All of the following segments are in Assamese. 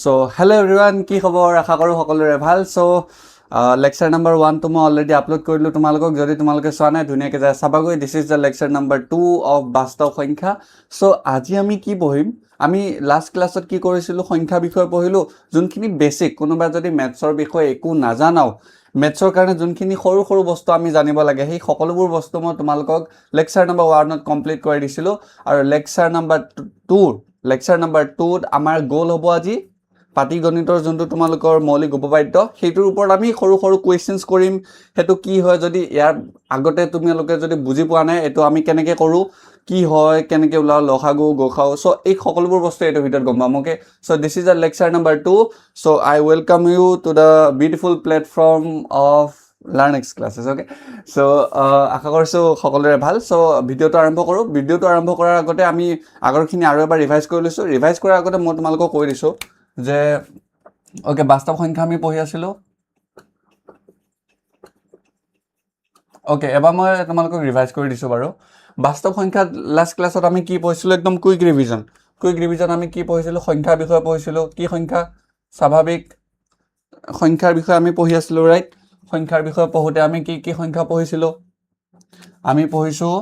So, hello everyone, কি খবৰ আশা কৰো সকলোৰে ভাল। So, lecture number 1 তো মই অলৰেডি আপলোড কৰিলো তোমালোকক। যদি তোমালোকে চোৱা নাই ধুনীয়াকৈ যায় চাবাগৈ। This is the lecture number 2 of বাস্তৱ সংখ্যা। So, আজি আমি কি পঢ়িম? আমি লাষ্ট ক্লাছত কি কৰিছিলো? সংখ্যা বিষয় পঢ়িলো, যোনখিনি বেসিক। কোনোবা যদি মেথছৰ বিষয়ে একো নাজানাও, মেথছৰ কাৰণে যোনখিনি সৰু সৰু বস্তু আমি জানিব লাগে, সেই সকলোবোৰ বস্তু মই তোমালোকক lecture number 1ত কমপ্লিট কৰি দিছিলো। আৰু lecture number 2ত আমাৰ গোল হ'ব আজি পাটিগণিতৰ যোনটো তোমালোকৰ মৌলিক উপপাদ্য, সেইটোৰ ওপৰত আমি সৰু সৰু কুৱেশ্যনছ কৰিম। সেইটো কি হয়, যদি ইয়াৰ আগতে তোমালোকে যদি বুজি পোৱা নাই এইটো আমি কেনেকৈ কৰোঁ, কি হয়, কেনেকৈ ওলাও, লসাগু গসাগু, চ' এই সকলোবোৰ বস্তু এইটোৰ ভিতৰত গম পাম। Okay, so' this is the lecture number 2. So' I welcome you to the beautiful platform of Learnex classes. Okay, so' আশা কৰিছোঁ সকলোৰে ভাল। চ' ভিডিঅ'টো আৰম্ভ কৰোঁ। ভিডিঅ'টো আৰম্ভ কৰাৰ আগতে আমি আগৰখিনি আৰু এবাৰ ৰিভাইজ কৰি লৈছোঁ। ৰিভাইজ কৰাৰ আগতে মই তোমালোকক কৈ দিছোঁ যে ওকে, বাস্তৱ সংখ্যা আমি পঢ়ি আছিলোঁ। ওকে, এবাৰ মই তোমালোকক ৰিভাইজ কৰি দিছোঁ বাৰু। বাস্তৱ সংখ্যা লাষ্ট ক্লাছত আমি কি পঢ়িছিলোঁ? একদম কুইক ৰিভিজন আমি কি পঢ়িছিলোঁ? সংখ্যাৰ বিষয়ে পঢ়িছিলোঁ। কি সংখ্যা? স্বাভাৱিক সংখ্যাৰ বিষয়ে আমি পঢ়ি আছিলোঁ, ৰাইট? সংখ্যাৰ বিষয়ে পঢ়োঁতে আমি কি কি সংখ্যা পঢ়িছিলোঁ? আমি পঢ়িছোঁ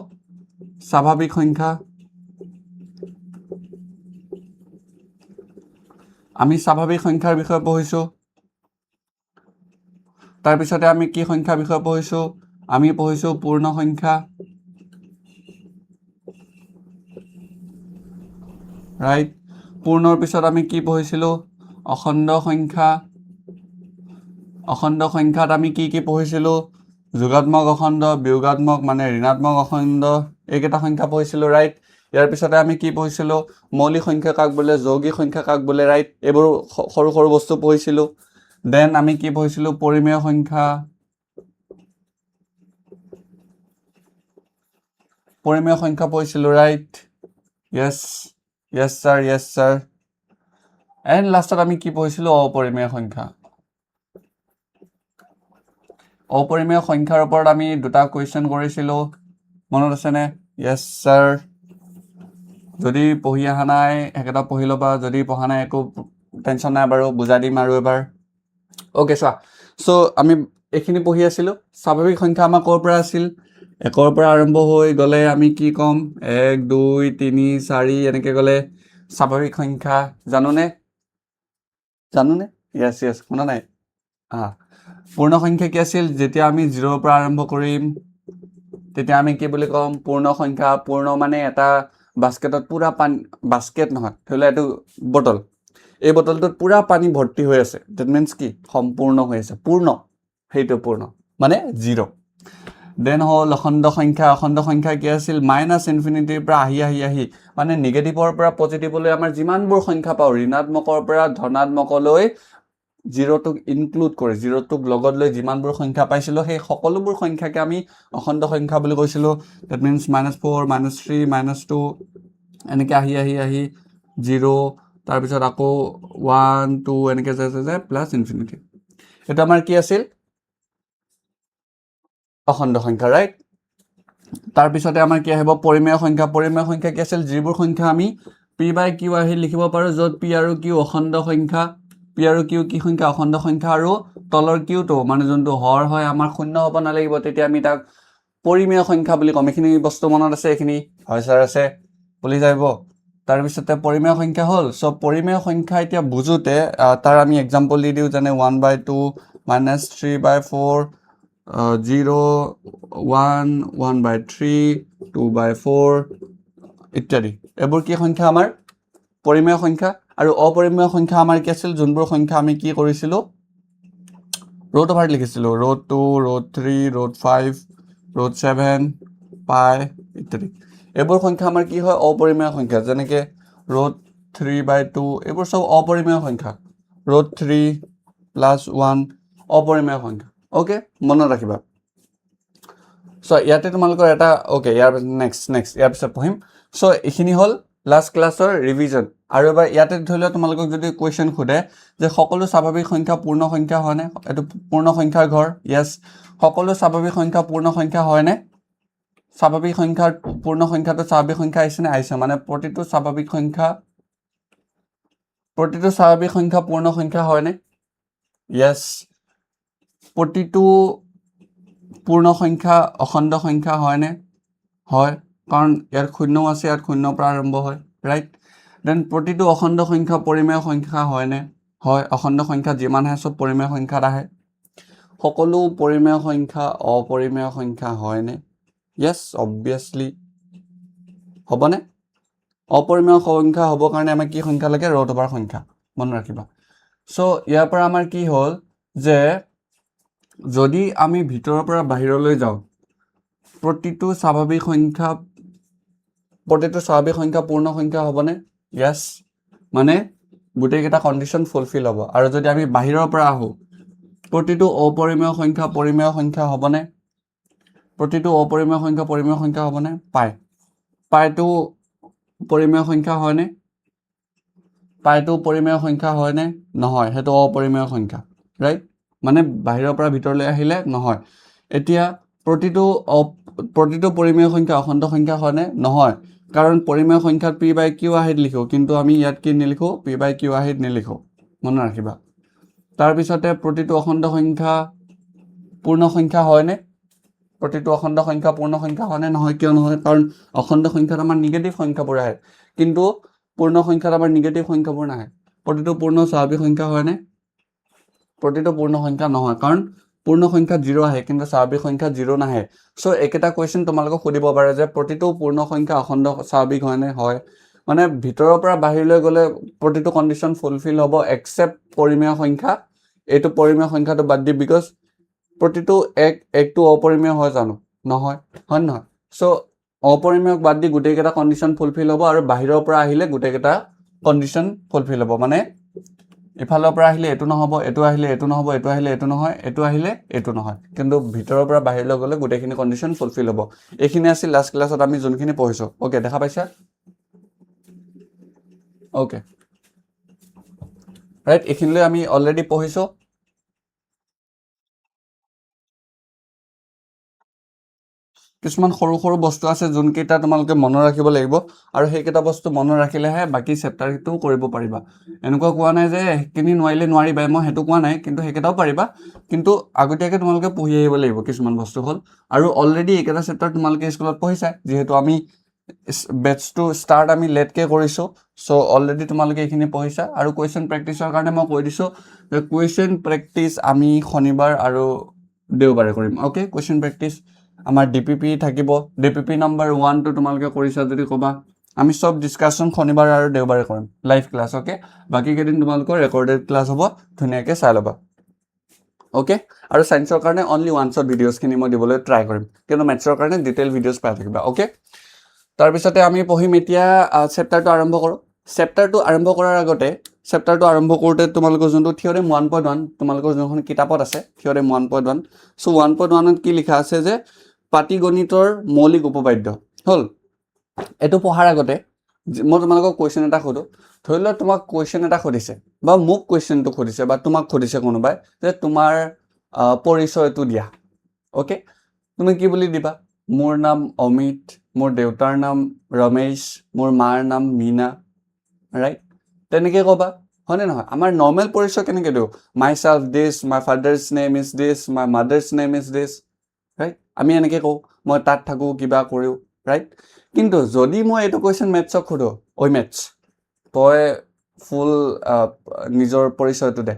স্বাভাৱিক সংখ্যা। আমি স্বাভাৱিক সংখ্যাৰ বিষয়ে পঢ়িছোঁ। তাৰপিছতে আমি কি সংখ্যাৰ বিষয়ে পঢ়িছোঁ? আমি পঢ়িছোঁ পূৰ্ণ সংখ্যা, ৰাইট? পূৰ্ণৰ পিছত আমি কি পঢ়িছিলোঁ? অখণ্ড সংখ্যা। অখণ্ড সংখ্যাত আমি কি কি পঢ়িছিলোঁ? যোগাত্মক অখণ্ড, বিয়োগাত্মক মানে ঋণাত্মক অখণ্ড, এইকেইটা সংখ্যা পঢ়িছিলোঁ, ৰাইট? ইয়াৰ পিছতে আমি কি পঢ়িছিলোঁ? মৌলিক সংখ্যা কাক বোলে, যৌগিক সংখ্যা কাক বোলে, ৰাইট? এইবোৰ সৰু সৰু বস্তু পঢ়িছিলোঁ। দেন আমি কি পঢ়িছিলোঁ? পৰিমেয় সংখ্যা। পৰিমেয় সংখ্যা পঢ়িছিলোঁ, ৰাইট? Yes sir. এণ্ড লাষ্টত আমি কি পঢ়িছিলোঁ? অপৰিমেয় সংখ্যা। অপৰিমেয় সংখ্যাৰ ওপৰত আমি দুটা কুৱেশ্যন কৰিছিলোঁ, মনত আছেনে? য়েছ ছাৰ। যদি পঢ়ি অহা নাই সেইকেইটা পঢ়ি ল'বা, যদি পঢ়া নাই একো টেনশ্যন নাই বাৰু, বুজাই দিম আৰু এবাৰ। অ'কে, চোৱা। চ' আমি এইখিনি পঢ়ি আছিলোঁ। স্বাভাৱিক সংখ্যা আমাৰ ক'ৰ পৰা আছিল? 1ৰ পৰা আৰম্ভ হৈ গ'লে আমি কি ক'ম? 1 2 3 4 এনেকৈ গ'লে স্বাভাৱিক সংখ্যা। জানোনে? য়েছ শুনা নাই? পূৰ্ণ সংখ্যা কি আছিল? যেতিয়া আমি 0ৰ পৰা আৰম্ভ কৰিম তেতিয়া আমি কি বুলি ক'ম? পূৰ্ণ সংখ্যা। পূৰ্ণ মানে এটা বাস্কেটত পুৰা পানী, বাস্কেট নহয়, ধৰি লোৱা এইটো বটল, এই বটলটোত পুৰা পানী ভৰ্তি হৈ আছে, ডেট মিনছ কি? সম্পূৰ্ণ হৈ আছে, পূৰ্ণ, সেইটো পূৰ্ণ মানে 0। দেন হ'ল অখণ্ড সংখ্যা। অখণ্ড সংখ্যা কি আছিল? -ইনফিনিটিৰ পৰা আহি মানে নিগেটিভৰ পৰা পজিটিভলৈ আমাৰ যিমানবোৰ সংখ্যা পাওঁ, ঋণাত্মকৰ পৰা ধনাত্মকলৈ, 0টোক ইনক্লুড কৰি, 0টোক লগত লৈ যিমানবোৰ সংখ্যা পাইছিলোঁ, সেই সকলোবোৰ সংখ্যাকে আমি অখণ্ড সংখ্যা বুলি কৈছিলোঁ। ডেট মিনছ -4 -3 -2 এনেকৈ আহি 0, তাৰপিছত আকৌ 1 2 এনেকৈ যায় প্লাছ ইনফিনিটি। এইটো আমাৰ কি আছিল? অখণ্ড সংখ্যা, ৰাইট? তাৰপিছতে আমাৰ কি আহিব? পৰিমেয় সংখ্যা। পৰিমেয় সংখ্যা কি আছিল? যিবোৰ সংখ্যা আমি p/q আহি লিখিব পাৰোঁ, য'ত p আৰু q অখণ্ড সংখ্যা। p আৰু q কি সংখ্যা? অখণ্ড সংখ্যা। আৰু তলৰ qটো মানে যোনটো হৰ হয়, আমাৰ শূন্য হ'ব নালাগিব, তেতিয়া আমি তাক পৰিমেয় সংখ্যা বুলি ক'ম। এইখিনি বস্তু মনত আছে? এইখিনি হয় ছাৰ আছে, ভুলি যাব। তাৰপিছতে পৰিমেয় সংখ্যা হ'ল। চ' পৰিমেয় সংখ্যা এতিয়া বুজোতে তাৰ আমি এক্সাম্পল দি দিওঁ, যেনে 1/2 -3/4 0 1 1/3 2/4 ইত্যাদি। এইবোৰ কি সংখ্যা? আমাৰ পৰিমেয় সংখ্যা। আৰু অপৰিমেয় সংখ্যা আমাৰ কি আছিল? যোনবোৰ সংখ্যা আমি কি কৰিছিলোঁ? ৰুট অভাৰত লিখিছিলোঁ, √2 √3 √5 √7 পাই ইত্যাদি। এইবোৰ সংখ্যা আমাৰ কি হয়? অপৰিমেয় সংখ্যা। যেনেকৈ √3/2, এইবোৰ চব অপৰিমেয় সংখ্যা। √3 + 1 অপৰিমেয় সংখ্যা। অ'কে, মনত ৰাখিবা। চ' ইয়াতে তোমালোকৰ এটা অ'কে, ইয়াৰ নেক্সট ইয়াৰ পিছত পঢ়িম। চ' এইখিনি হ'ল লাষ্ট ক্লাছৰ ৰিভিজন। আৰু এবাৰ ইয়াতে ধৰি লোৱা তোমালোকক যদি কুৱেশ্যন সোধে যে সকলো স্বাভাৱিক সংখ্যা পূৰ্ণ সংখ্যা হয়নে? এইটো পূৰ্ণ সংখ্যাৰ ঘৰ। য়েছ, সকলো স্বাভাৱিক সংখ্যা পূৰ্ণ সংখ্যা হয়নে? স্বাভাৱিক সংখ্যাৰ পূৰ্ণ সংখ্যাটো স্বাভাৱিক সংখ্যা আহিছেনে? আহিছে, মানে প্ৰতিটো স্বাভাৱিক সংখ্যা প্ৰতিটো স্বাভাৱিক সংখ্যা পূৰ্ণ সংখ্যা হয়নে ইয়েছ প্ৰতিটো পূৰ্ণ সংখ্যা অখণ্ড সংখ্যা হয়নে হয় কাৰণ ইয়াত শূন্য আছে ইয়াত শূন্যৰ পৰা আৰম্ভ হয় ৰাইট দেন প্ৰতিটো অখণ্ড সংখ্যা পৰিমেয় সংখ্যা হয়নে হয় অখণ্ড সংখ্যা যিমান আহে চব পৰিমেয় সংখ্যাত আহে সকলো পৰিমেয় সংখ্যা অপৰিমেয় সংখ্যা হয়নে ইয়েছ অবভিয়াছলি হ'বনে অপৰিমেয় সংখ্যা হ'বৰ কাৰণে আমাক কি সংখ্যা লাগে ৰুট অভাৰ সংখ্যা মনত ৰাখিবা চ' ইয়াৰ পৰা আমাৰ কি হ'ল যে যদি আমি ভিতৰৰ পৰা বাহিৰলৈ যাওঁ প্ৰতিটো স্বাভাৱিক সংখ্যা পূৰ্ণ সংখ্যা হ'বনে ইয়েছ মানে গোটেইকেইটা কণ্ডিশ্যন ফুলফিল হ'ব আৰু যদি আমি বাহিৰৰ পৰা আহোঁ প্ৰতিটো অপৰিমেয় সংখ্যা পৰিমেয় সংখ্যা হ'বনে প্ৰতিটো অপৰিমেয় সংখ্যা পৰিমেয় সংখ্যা হ'বনে পাইটো পৰিমেয় সংখ্যা হয়নে পাইটো পৰিমেয় সংখ্যা হয়নে নহয় সেইটো অপৰিমেয় সংখ্যা ৰাইট মানে বাহিৰৰ পৰা ভিতৰলৈ আহিলে নহয় এতিয়া প্ৰতিটো পৰিমেয় সংখ্যা অখণ্ড সংখ্যা হয়নে নহয় কাৰণ পৰিমেয় সংখ্যাত পি বাই কিউ আহিত লিখোঁ কিন্তু আমি ইয়াত কি নিলিখোঁ পি বাই কিউ আহিত নিলিখোঁ মনত ৰাখিবা তাৰপিছতে প্ৰতিটো অখণ্ড সংখ্যা পূৰ্ণ সংখ্যা হয়নে প্ৰতিটো অখণ্ড সংখ্যা পূৰ্ণ সংখ্যা হয়নে নহয় কিয় নহয় কাৰণ অখণ্ড সংখ্যাত আমাৰ নিগেটিভ সংখ্যাবোৰ আহে কিন্তু পূৰ্ণ সংখ্যাত আমাৰ নিগেটিভ সংখ্যাবোৰ নাহে প্ৰতিটো পূৰ্ণ স্বাভাৱিক সংখ্যা হয়নে প্ৰতিটো পূৰ্ণ সংখ্যা নহয় কাৰণ পূৰ্ণ সংখ্যা 0 আহে কিন্তু স্বাভাৱিক সংখ্যা 0 নাহে চ' একেটা কুৱেশ্যন তোমালোকক সুধিব পাৰে যে প্ৰতিটো পূৰ্ণ সংখ্যা অখণ্ড স্বাভাৱিক হয়নে হয় মানে ভিতৰৰ পৰা বাহিৰলৈ গ'লে প্ৰতিটো কণ্ডিশ্যন ফুলফিল হ'ব এক্সেপ্ট পৰিমেয় সংখ্যা এইটো পৰিমেয় সংখ্যাটো বাদ দি বিকজ প্ৰতিটো একটো অপৰিমেয় হয় জানো নহয় হয় নহয় চ' অপৰিমেয়ক বাদ দি গোটেইকেইটা কণ্ডিশ্যন ফুলফিল হ'ব আৰু বাহিৰৰ পৰা আহিলে গোটেইকেইটা কণ্ডিশ্যন ফুলফিল হ'ব মানে ইফালৰ পৰা আহিলে এইটো নহ'ব এইটো আহিলে এইটো নহ'ব এইটো আহিলে এইটো নহয় এইটো আহিলে এইটো নহয় কিন্তু ভিতৰৰ পৰা বাহিৰলৈ গ'লে গোটেইখিনি কণ্ডিশ্যন ফুলফিল হ'ব এইখিনি আছিল লাষ্ট ক্লাছত আমি যোনখিনি পঢ়িছোঁ অ'কে দেখা পাইছা অ'কে ৰাইট এইখিনিলৈ আমি অলৰেডি পঢ়িছোঁ কিছুমান সৰু সৰু বস্তু আছে যোনকেইটা তোমালোকে মনত ৰাখিব লাগিব আৰু সেইকেইটা বস্তু মনত ৰাখিলেহে বাকী চেপ্টাৰটো কৰিব পাৰিবা এনেকুৱা কোৱা নাই যে সেইখিনি নোৱাৰিলে নোৱাৰিবা মই সেইটো কোৱা নাই কিন্তু সেইকেইটাও পাৰিবা কিন্তু আগতীয়াকৈ তোমালোকে পঢ়ি আহিব লাগিব কিছুমান বস্তু হ'ল আৰু অলৰেডি এইকেইটা চেপ্টাৰ তোমালোকে স্কুলত পঢ়িছা যিহেতু আমি বেটছটো ষ্টাৰ্ট আমি লেটকৈ কৰিছোঁ চ' অলৰেডি তোমালোকে এইখিনি পঢ়িছা আৰু কুৱেশ্যন প্ৰেক্টিছৰ কাৰণে মই কৈ দিছোঁ যে কুৱেশ্যন প্ৰেক্টিছ আমি শনিবাৰ আৰু দেওবাৰে কৰিম অ'কে কুৱেশ্যন প্ৰেক্টিছ আমাৰ DPP থাকিব DPP নম্বৰ 1টো তোমালোকে কৰিছা যদি ক'বা আমি চব ডিছকাশ্যন শনিবাৰ আৰু দেওবাৰে কৰিম লাইভ ক্লাছ অ'কে বাকী কেইদিন তোমালোকৰ ৰেকৰ্ডেড ক্লাছ হ'ব ধুনীয়াকৈ চাই ল'বা অ'কে আৰু ছায়েন্সৰ কাৰণে অনলি ওৱানছত ভিডিঅ'ছখিনি মই দিবলৈ ট্ৰাই কৰিম কিন্তু মেথছৰ কাৰণে ডিটেইল ভিডিঅ'ছ পাই থাকিবা অ'কে তাৰপিছতে আমি পঢ়িম এতিয়া চেপ্টাৰটো আৰম্ভ কৰোঁ চেপ্টাৰটো আৰম্ভ কৰাৰ আগতে চেপ্টাৰটো আৰম্ভ কৰোঁতে তোমালোকৰ যোনটো থিয়ৰেম 1.1 তোমালোকৰ যোনখন কিতাপত আছে থিয়ৰেম 1.1 চ' 1.1ত কি লিখা আছে যে পাটিগণিতৰ মৌলিক উপপাদ্য হ'ল এইটো পঢ়াৰ আগতে মই তোমালোকক কুৱেশ্যন এটা সোধোঁ ধৰি লোৱা তোমাক কুৱেশ্যন এটা সুধিছে বা মোক কুৱেশ্যনটো সুধিছে বা তোমাক সুধিছে কোনোবাই যে তোমাৰ পৰিচয়টো দিয়া অ'কে তুমি কি বুলি দিবা মোৰ নাম অমিত মোৰ দেউতাৰ নাম ৰমেশ মোৰ মাৰ নাম মীনা ৰাইট তেনেকৈ ক'বা হয়নে নহয় আমাৰ নৰ্মেল পৰিচয় কেনেকৈ দিওঁ myself this my father's name is this my mother's name is this right আমি এনেকৈ কওঁ মই তাত থাকোঁ কিবা কৰোঁ ৰাইট কিন্তু যদি মই এইটো কুৱেশ্যন মেথছক সোধোঁ ঐ মেথছ তই ফুল নিজৰ পৰিচয়টো দে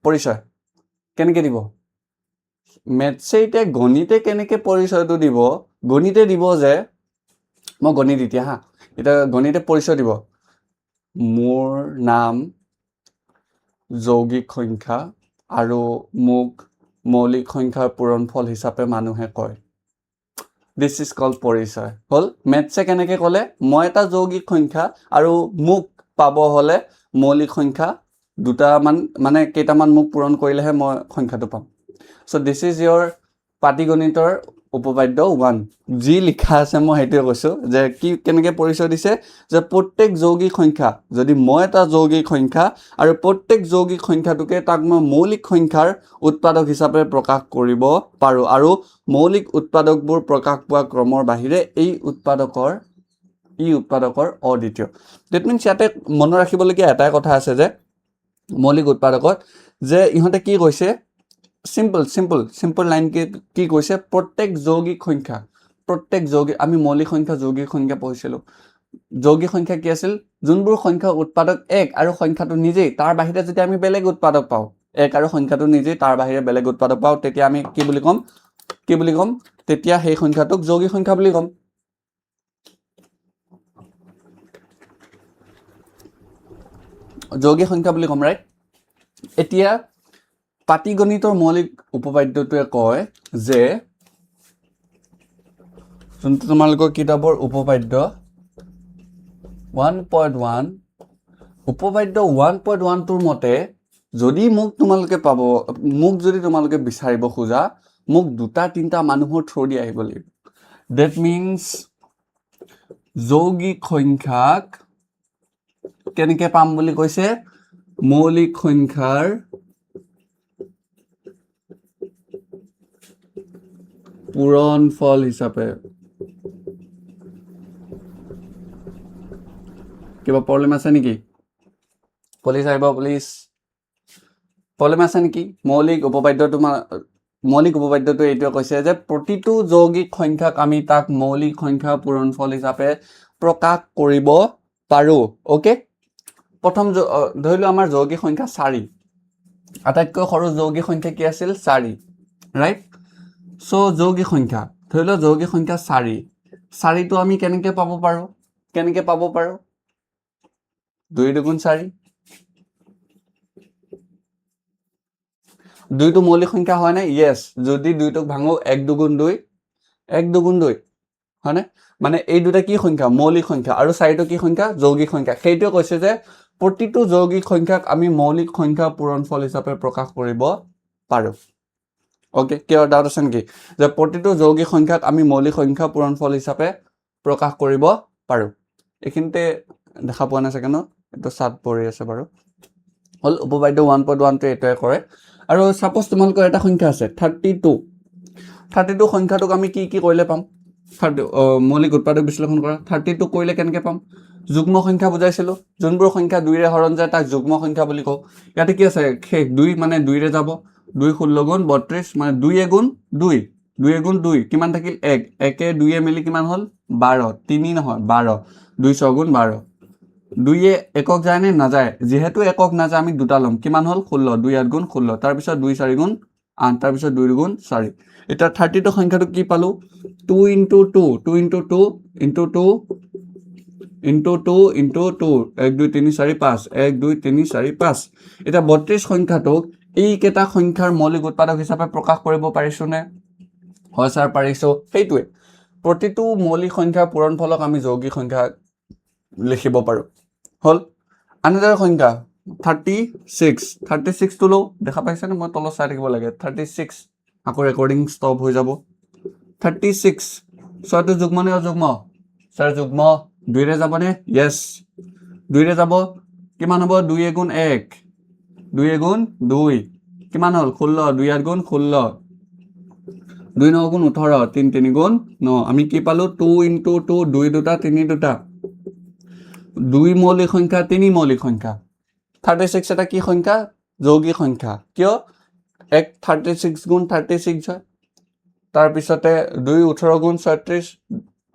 পৰিচয় কেনেকৈ দিব মেথছে এতিয়া গণিতে কেনেকৈ পৰিচয়টো দিব গণিতে দিব যে মই গণিত এতিয়া হা এতিয়া গণিতে পৰিচয় দিব মোৰ নাম যৌগিক সংখ্যা আৰু মোক মৌলিক সংখ্যাৰ পূৰণফল হিচাপে মানুহে কয় দিছ ইজ কল্ড পৰিচয় হ'ল মেথছে কেনেকৈ ক'লে মই এটা যৌগিক সংখ্যা আৰু মোক পাব হ'লে মৌলিক সংখ্যা দুটামান মানে কেইটামান মোক পূৰণ কৰিলেহে মই সংখ্যাটো পাম চ' দিছ ইজ ইয়ৰ পাটিগণিতৰ উপপাদ্য 1 যি লিখা আছে মই সেইটোৱে কৈছোঁ যে কি কেনেকৈ পৰিচয় দিছে যে প্ৰত্যেক যৌগিক সংখ্যা যদি মই এটা যৌগিক সংখ্যা আৰু প্ৰত্যেক যৌগিক সংখ্যাটোকে তাক মই মৌলিক সংখ্যাৰ উৎপাদক হিচাপে প্ৰকাশ কৰিব পাৰোঁ আৰু মৌলিক উৎপাদকবোৰ প্ৰকাশ পোৱা ক্ৰমৰ বাহিৰে এই উৎপাদকৰ ই উৎপাদকৰ অদ্বিতীয় ডেট মিনছ ইয়াতে মনত ৰাখিবলগীয়া এটাই কথা আছে যে মৌলিক উৎপাদকত যে ইহঁতে কি কৈছে সিম্পল লাইন কি কৈছে প্ৰত্যেক যৌগিক সংখ্যা আমি মৌলিক সংখ্যা যৌগিক সংখ্যা পঢ়িছিলোঁ যৌগিক সংখ্যা কি আছিল যোনবোৰ সংখ্যা উৎপাদক এক আৰু সংখ্যাটো নিজেই তাৰ বাহিৰে যদি আমি বেলেগ উৎপাদক পাওঁ এক আৰু সংখ্যাটো নিজেই তাৰ বাহিৰে বেলেগ উৎপাদক পাওঁ তেতিয়া আমি কি বুলি ক'ম তেতিয়া সেই সংখ্যাটোক যৌগিক সংখ্যা বুলি ক'ম যৌগিক সংখ্যা বুলি ক'ম ৰাইট এতিয়া পাটিগণিতৰ মৌলিক উপপাদ্যটোৱে কয় যে যোনটো তোমালোকৰ কিতাপৰ উপপাদ্য 1.1 উপপাদ্য 1.1 টোৰ মতে যদি মোক যদি তোমালোকে বিচাৰিব খোজা মোক দুটা তিনিটা মানুহৰ থ্ৰু দি আহিব লাগিব ডেট মিনছ যৌগিক সংখ্যাক কেনেকে পাম বুলি কৈছে মৌলিক সংখ্যাৰ পূৰণফল হিচাপে কিবা প্ৰব্লেম আছে নেকি পুলিচ আহিব পুলিচ প্ৰব্লেম আছে নেকি মৌলিক উপপাদ্যটো এইটোৱে কৈছে যে প্ৰতিটো যৌগিক সংখ্যাক আমি তাক মৌলিক সংখ্যা পূৰণফল হিচাপে প্ৰকাশ কৰিব পাৰো ওকে প্ৰথম ধৰিলো আমাৰ যৌগিক সংখ্যা 4 আটাইতকৈ সৰু যৌগিক সংখ্যা কি আছিল 4 ৰাইট সো যৌগিক সংখ্যা ধৰিলো যৌগিক সংখ্যা 4টো আমি কেনেকে পাব পাৰো 2 দুগুণ 4 দুইটো মৌলিক সংখ্যা হয় না ইয়েস যদি দুইটোক ভাঙো 1 দুগুণ 2 হয় না মানে এই দুটা কি সংখ্যা মৌলিক সংখ্যা আৰু 4টো কি সংখ্যা যৌগিক সংখ্যা সেইটোৱে কৈছে যে প্ৰতিটো যৌগিক সংখ্যাক আমি মৌলিক সংখ্যা পূৰণফল হিচাপে প্ৰকাশ কৰিব পাৰো ওকে কিয় ডাউট আছে নেকি যে প্ৰতিটো যৌগিক সংখ্যাক আমি মৌলিক সংখ্যা পূৰণফল হিচাপে প্ৰকাশ কৰিব পাৰো এখিনতে দেখা পোৱা নাই সেকেন্ড এটো সাত পৰি আছে বাৰু হল উপপাদ্য 1.1 টো এটাই কৰে আৰু সাপোজ তোমালোকৰ এটা সংখ্যা আছে 32 সংখ্যাটোক আমি কি কৰিলে পাম মৌলিক উৎপাদক বিশ্লেষণ কৰা 32 কৰিলে কেনেকে পাম যুগ্ম সংখ্যা বুজাইছিলো যোনবোৰ সংখ্যা 2 ৰে হৰণ যায় তাক যুগ্ম সংখ্যা বুলি কও ইয়াতে কি আছে 2 মানে 2 ৰে যাব 2 16 গুণ 32 মানে 2 গুণ 2 কিমান থাকিল 1 1 এ 2 এ মিলি কিমান হল 12 3 নহয় 12 2 6 গুণ 12 2 এ একক যায় নে নাযায় যেহেতু একক না যায় আমি দুটা লম কিমান হল 16 2 8 গুণ 16 তাৰ পিছত 2 4 গুণ 8 তাৰ পিছত 2 গুণ 4 এটা 32 সংখ্যাটো কি পালো 2 into 2 2 into 2 into 2 into 2 into 2 1 2 3 4 5 1 2 3 4 5 এটা 32 সংখ্যাটোক এই কেটা সংখ্যাৰ মৌলিক উৎপাদক হিচাপে প্ৰকাশ কৰিব পাৰিছো নে হয় স্যাৰ পাৰিছো সেইটোৱে প্ৰতিটো মৌলিক সংখ্যাৰ পূৰণফলক আমি যৌগিক সংখ্যা লিখিব পাৰো হল আনদাৰ সংখ্যা 36 তো লো দেখা পাইছে না মই তলত চাই থাকিব লাগে 36 আকৌ ৰেকৰ্ডিং ষ্টপ হৈ যাব 36 ছয়টো যুগ্ম নে অযুগ্ম স্যাৰ যুগ্ম 2 ৰে যাব নে यस 2 ৰে যাব কিমান হ'ব 2 গুণ 1 2 গুণ 2 কিমান হল 16 2 8 গুণ 16 2 9 গুণ 18 3 3 গুণ 9 আমি কি পালো 2 into 2 2 দুটা 3 দুটা 2 মৌলিক সংখ্যা 3 মৌলিক সংখ্যা 36 এটা কি সংখ্যা যৌগিক সংখ্যা কিয় 1 36 গুণ 36 হয় তাৰ পিছতে 2 18 গুণ 36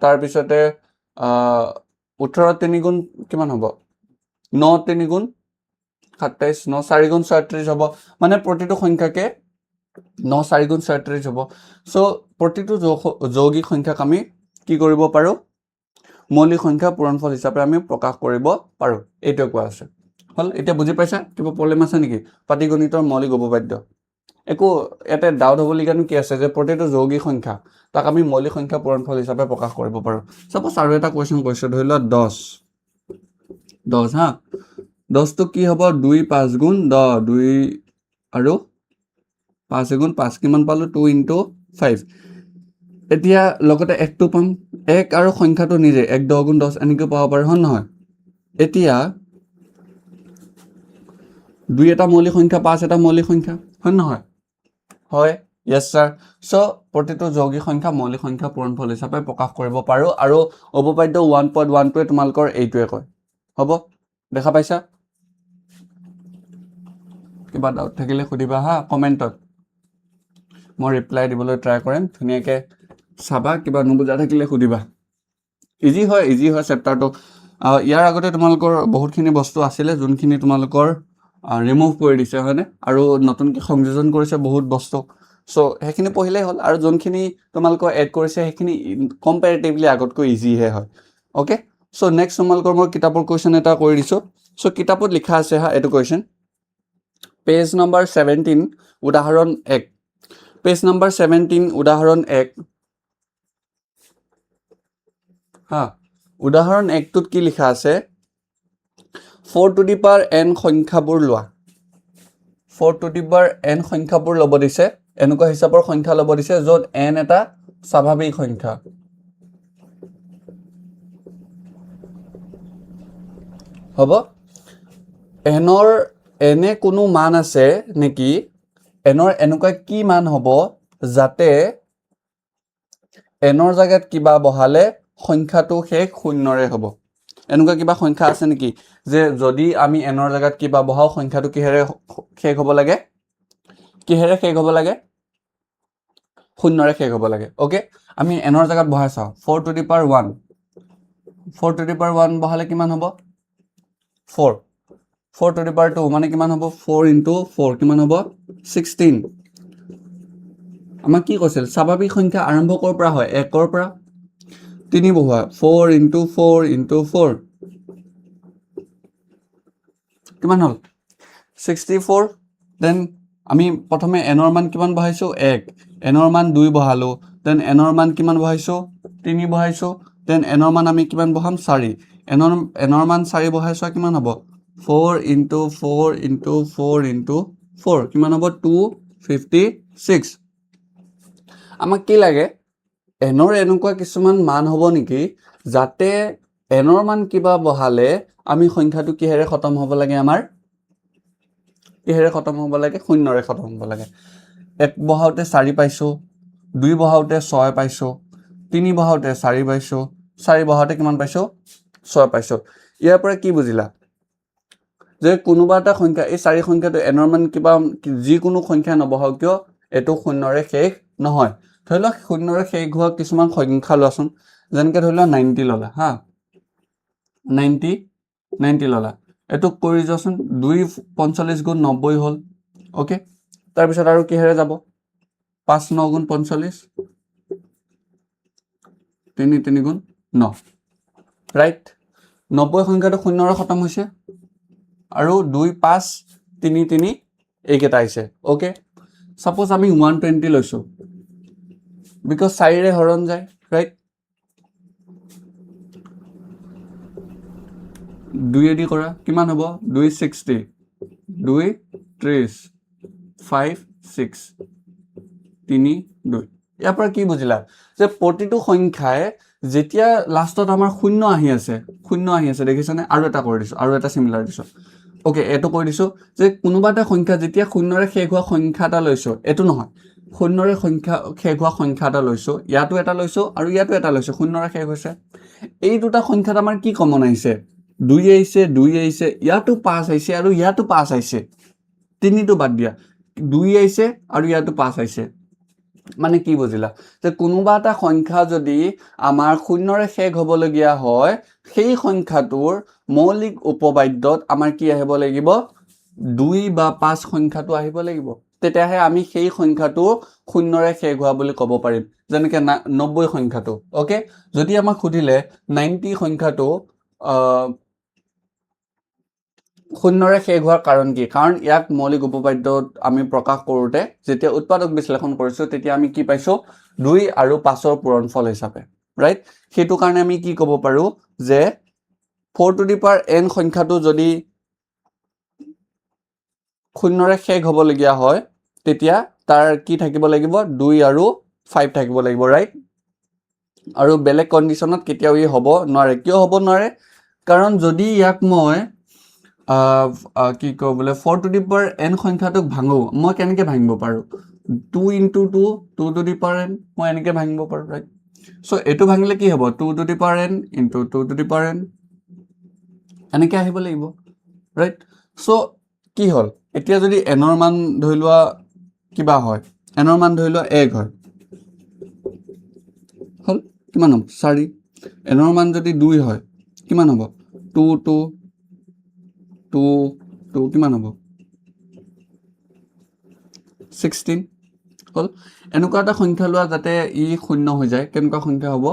তাৰ পিছতে 18 3 গুণ কিমান হ'ব 9 3 গুণ 27 9 4 গুণ 36 হ'ব মানে প্ৰতিটো সংখ্যাকে 9 4 গুণ 36 হ'ব সো প্ৰতিটো যৌগিক সংখ্যাক আমি কি কৰিব পাৰো মৌলিক সংখ্যা পূৰণফল হিচাপে আমি প্ৰকাশ কৰিব পাৰো এইটো কোৱা আছে হল এতিয়া বুজি পাইছা কিবা প্ৰব্লেম আছে নেকি পাটিগণিতৰ মৌলিক উপপাদ্য একো এতে ডাউট হ'বলগীয়া কি আছে যে প্ৰতিটো যৌগিক সংখ্যা তাক আমি মৌলিক সংখ্যা পূৰণফল হিচাপে প্ৰকাশ কৰিব পাৰো সাপোজ আৰু এটা কোৱেশ্চন কৈছে ধৰি লোৱা 10 হা 10 তো কি হ'ব 2 5 গুণ 10 2 আৰু 5 গুণ 5 কিমান পালো 2 into 5 এতিয়া লগতে 1 টো পাম 1 আৰু সংখ্যাটো নিজে 1 10 গুণ 10 এনেকৈ পাব পাৰো হন নহয় এতিয়া 2 এটা মৌলিক সংখ্যা 5 এটা মৌলিক সংখ্যা হন নহয় হয় Yes, sir. So, প্ৰতিটো যৌগিক সংখ্যা মৌলিক সংখ্যা পূৰণফল হিচাপে প্ৰকাশ কৰিব পাৰো আৰু উপপাদ্য 1.1 তোমালোকৰ এইটোৱে কয় হ'ব দেখা পাইছা কিবা ডাউট থাকিলে সুধিবা হা কমেন্টত মই ৰিপ্লাই দিবলৈ ট্ৰাই কৰিম ধুনীয়াকৈ চাবা কিবা নুবুজা থাকিলে সুধিবা ইজি হয় চেপ্টাৰটো ইয়াৰ আগতে তোমালোকৰ বহুতখিনি বস্তু আছিলে যোনখিনি তোমালোকৰ ৰিমুভ কৰি দিছে হয়নে আৰু নতুনকৈ সংযোজন কৰিছে বহুত বস্তু সো সেইখিনি পঢ়িলেই হ'ল আৰু যোনখিনি তোমালোকৰ এড কৰিছে সেইখিনি কম্পেৰেটিভলি আগতকৈ ইজিহে হয় ওকে সো নেক্সট তোমালোকৰ মই কিতাপৰ কুৱেশ্যন এটা কৰি দিছোঁ সো কিতাপত লিখা আছে হা এইটো কুৱেশ্যন পেজ নম্বৰ 17 উদাহৰণ 1 পেজ নম্বৰ 17 উদাহৰণ 1 হা উদাহৰণ 1টোত কি লিখা আছে 4 টু দি পাৱাৰ n সংখ্যাবোৰ লোৱা 4 টু দি পাৱাৰ n সংখ্যাবোৰ ল'ব দিছে এনেকুৱা হিচাপৰ সংখ্যা ল'ব দিছে য'ত n এটা স্বাভাৱিক সংখ্যা হ'ব nৰ এনে কোনো মান আছে নেকি nৰ এনেকুৱা কি মান হ'ব যাতে nৰ জাগাত কিবা বহালে সংখ্যাটো শেষ শূন্যৰে হ'ব এনেকুৱা কিবা সংখ্যা আছে নেকি যে যদি আমি nৰ জাগাত কিবা বহাও সংখ্যাটো কিহেৰে শেষ হ'ব লাগে শূন্যৰে শেষ হ'ব লাগে ওকে আমি nৰ জাগাত বহাই চাও 4 to the power 1 4 to the power 1 বহালে কিমান হ'ব 4 4 টু দি পাৱাৰ 2 মানে কিমান হ'ব 4 ইনটু 4 কিমান হ'ব 16 আমাক কি কৈছিল স্বাভাৱিক সংখ্যা আৰম্ভ কৰ পৰা হয় 1 ৰ পৰা 3 বহোৱা 4 ইনটু 4 ইনটু 4 কিমান হ'ল 64 দেন আমি প্ৰথমে nৰ মান কিমান বহাইছো 1 nৰ মান 2 বহালো দেন nৰ মান কিমান বহাইছো 3 বহাইছো দেন nৰ মান আমি কিমান বহাম 4 nৰ মান 4 বহাইছো কিমান হ'ব 4 ইনটু 4 ইনটু 4 ইনটু 4 কিমান হ'ব 256 আমাক কি লাগে nৰ এনেকুৱা কিছুমান মান হ'ব নেকি যাতে nৰ মান কিবা বহালে আমি সংখ্যাটো কিহেৰে খতম হ'ব লাগে আমাৰ কিহেৰে খতম হ'ব লাগে শূন্যৰে খতম হ'ব লাগে 1 বহাওতে 4 পাইছো 2 বহাওতে 6 পাইছো 3 বহাওতে 4 পাইছো 4 বহাওতে কিমান পাইছো 6 পাইছো ইয়াৰ পৰা কি বুজিলা যে কোনোবা এটা সংখ্যা এই 4 সংখ্যাটো nৰ মান কিবা যিকোনো সংখ্যা নবহাও কিয় এটো শূন্যৰে শেষ নহয় ধৰি লওক শূন্যৰে শেষ হোৱা কিছুমান সংখ্যা লোৱাচোন যেনেকৈ ধৰি লওক 90 ললা হা 90 ললা এটো কৰি যাচোন 2 45 গুণ 90 হ'ল ওকে তাৰ পিছত আৰু কিহেৰে যাব 5 9 গুণ 45 3 3 গুণ 9 ৰাইট 90 সংখ্যাটো শূন্যৰে খতম হৈছে আৰু 2 5 3 3 এইকেইটা আহিছে ওকে সাপোজ আমি 120 লৈছো বিকজ 4 ৰে হৰণ যায় ৰাইট 2 এদি কৰা কিমান হ'ব 260 2 30 5 6 3 2 ইয়াৰ পৰা কি বুজিলা যে প্ৰতিটো সংখ্যাই যেতিয়া লাষ্টত আমাৰ শূন্য আহি আছে দেখিছানে আৰু এটা কৰি দিছো আৰু এটা সিমিলাৰ দিছো ওকে এটো কৰি দিছো যে কোনোবা এটা সংখ্যা যেতিয়া শূন্যৰে শেষ হোৱা সংখ্যা এটা লৈছো এটো নহয় শূন্যৰে সংখ্যা শেষ হোৱা সংখ্যা এটা লৈছো ইয়াতো এটা লৈছো আৰু ইয়াতো এটা লৈছো শূন্যৰে শেষ হৈছে এই দুটা সংখ্যাত আমাৰ কি কমন আহিছে 2 আহিছে ইয়াতো 5 আহিছে আৰু ইয়াতো 5 আহিছে তিনিটো বাদ দিয়া 2 আহিছে আৰু ইয়াতো 5 আহিছে মানে কি বুজিলা যে কোনোবা এটা সংখ্যা যদি আমাৰ শূন্যৰে শেষ হ'বলগীয়া হয় সেই সংখ্যাটোৰ মৌলিক উপবাদ্যত আমাৰ কি আহিব লাগিব 2 বা 5 সংখ্যাটো আহিব লাগিব তেতিয়াহে আমি সেই সংখ্যাটো শূন্যৰে শেষ হোৱা বুলি ক'ব পাৰিম যেনেকৈ 90 সংখ্যাটো ওকে যদি আমাক সুধিলে 90 সংখ্যাটো শূন্যৰে শেষ হোৱাৰ কাৰণ কি কাৰণ ইয়াক মৌলিক উপবাদ্যত আমি প্ৰকাশ কৰোতে যেতিয়া উৎপাদক বিশ্লেষণ কৰিছো তেতিয়া আমি কি পাইছো 2 আৰু 5 ৰ পূৰণফল হিচাপে ৰাইট হেতু কাৰণে আমি কি ক'ব পাৰো যে 4 টু দি পাৱাৰ n সংখ্যাটো যদি শূন্যৰে শেষ হ'বলগীয়া হয় তেতিয়া তাৰ কি থাকিব লাগিব 2 আৰু 5 থাকিব লাগিব ৰাইট আৰু বেলেগ কন্ডিশনত কেতিয়াও ই হ'ব নোৱাৰে কিয় হ'ব নোৱাৰে কাৰণ যদি ইয়াক মই কি কওঁ বোলে 4 টু দি পাৱাৰ n সংখ্যাটোক ভাঙো মই কেনেকৈ ভাঙিব পাৰো 2 into 2 2 to the power n মই এনেকৈ ভাঙিব পাৰোঁ ৰাইট সো এইটো ভাঙিলে কি হ'ব 2 to the power n into 2 to the power n এনেকৈ আহিব লাগিব ৰাইট সো কি হ'ল এতিয়া যদি n ৰ মান ধৰি লোৱা কিবা হয় n ৰ মান ধৰি লোৱা 1 হয় হল কিমান হ'ব 4 n ৰ মান যদি 2 হয় কিমান হ'ব 2 2 2 2 কিমান হ'ব 16 হল এনেকুৱা এটা সংখ্যা লোৱা যাতে ই শূন্য হৈ যায় কেনেকুৱা সংখ্যা হ'ব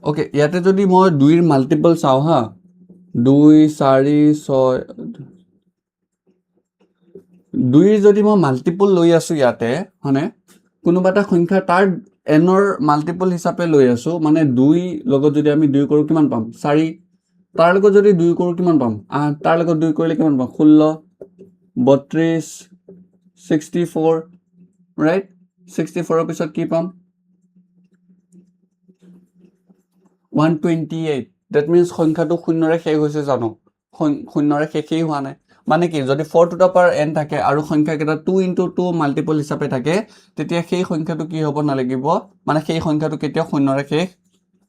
ওকে ইয়াতে যদি মই 2 ৰ মাল্টিপল চাওঁ হা 2 4 6 2 ৰ যদি মই মাল্টিপল লৈ আছো ইয়াতে মানে কোনোবা এটা সংখ্যা তাৰ n ৰ মাল্টিপল হিচাপে লৈ আছো মানে 2 লগত যদি আমি 2 কৰো কিমান পাম 4 তাৰ লগত যদি 2 কৰো কিমান পাম 8 তাৰ লগত 2 কৰিলে কিমান পাম 16 32 64 ৰাইট 64 ৰ পিছত কি পাম 128 that means সংখ্যাটো শূন্যৰে শেষ হৈছে জানো শূন্যৰে শেষেই হোৱা নাই মানে কি যদি 4 to the power n থাকে আৰু সংখ্যা কেইটা 2 into 2 মাল্টিপল হিচাপে থাকে তেতিয়া সেই সংখ্যাটো কি হ'ব নালাগিব মানে সেই সংখ্যাটো কেতিয়াও শূন্যৰে শেষ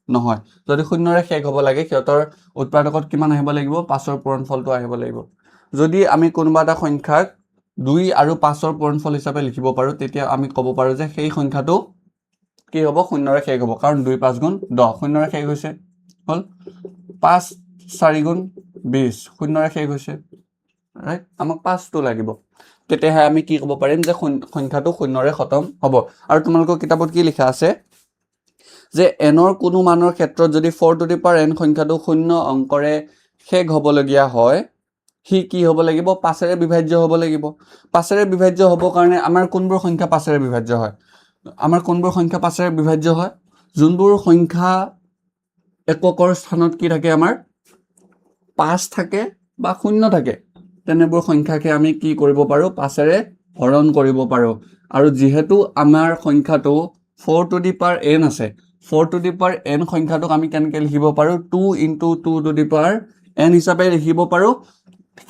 নহয় যদি শূন্যৰে শেষ হ'ব লাগে সিহঁতৰ উৎপাদকত কিমান আহিব লাগিব 5 ৰ পূৰণফলটো আহিব লাগিব যদি আমি কোনোবা এটা সংখ্যাক 2 আৰু 5 ৰ পূৰণফল হিচাপে লিখিব পাৰো তেতিয়া আমি ক'ব পাৰো যে সেই সংখ্যাটো কি হ'ব শূন্যৰে শেষ হ'ব কাৰণ 2 5 গুণ 10 শূন্যৰে শেষ হৈছে হল 5 4 গুণ 20 শূন্যৰে শেষ হৈছে ৰাইট আমাক 5 টো লাগিব তেতিয়াহে আমি কি ক'ব পাৰিম যে সংখ্যাটো শূন্যৰে খতম হ'ব আৰু তোমালোকৰ কিতাপত কি লিখা আছে যে n ৰ কোনো মানৰ ক্ষেত্ৰত যদি 4 to the power n সংখ্যাটো শূন্য অংকৰে শেষ হ'বলগীয়া হয় হি কি হ'ব লাগিব 5 ৰে বিভাজ্য হ'ব লাগিব 5 ৰে বিভাজ্য হ'ব কাৰণে আমাৰ কোনবোৰ সংখ্যা 5 ৰে বিভাজ্য হয় আমাৰ কোনবোৰ সংখ্যা 5 ৰে বিভাজ্য হয় যোনবোৰ সংখ্যা এককৰ স্থানত কি থাকে আমাৰ 5 থাকে বা 0 থাকে তেনেবোৰ সংখ্যাকে আমি কি কৰিব পাৰো 5 ৰে হৰণ কৰিব পাৰো আৰু যেহেতু আমাৰ সংখ্যাটো 4 to the power n আছে 4 to the power n সংখ্যাটোক আমি কেনেকৈ লিখিব পাৰো 2 into 2 to the power n হিচাপে লিখিব পাৰো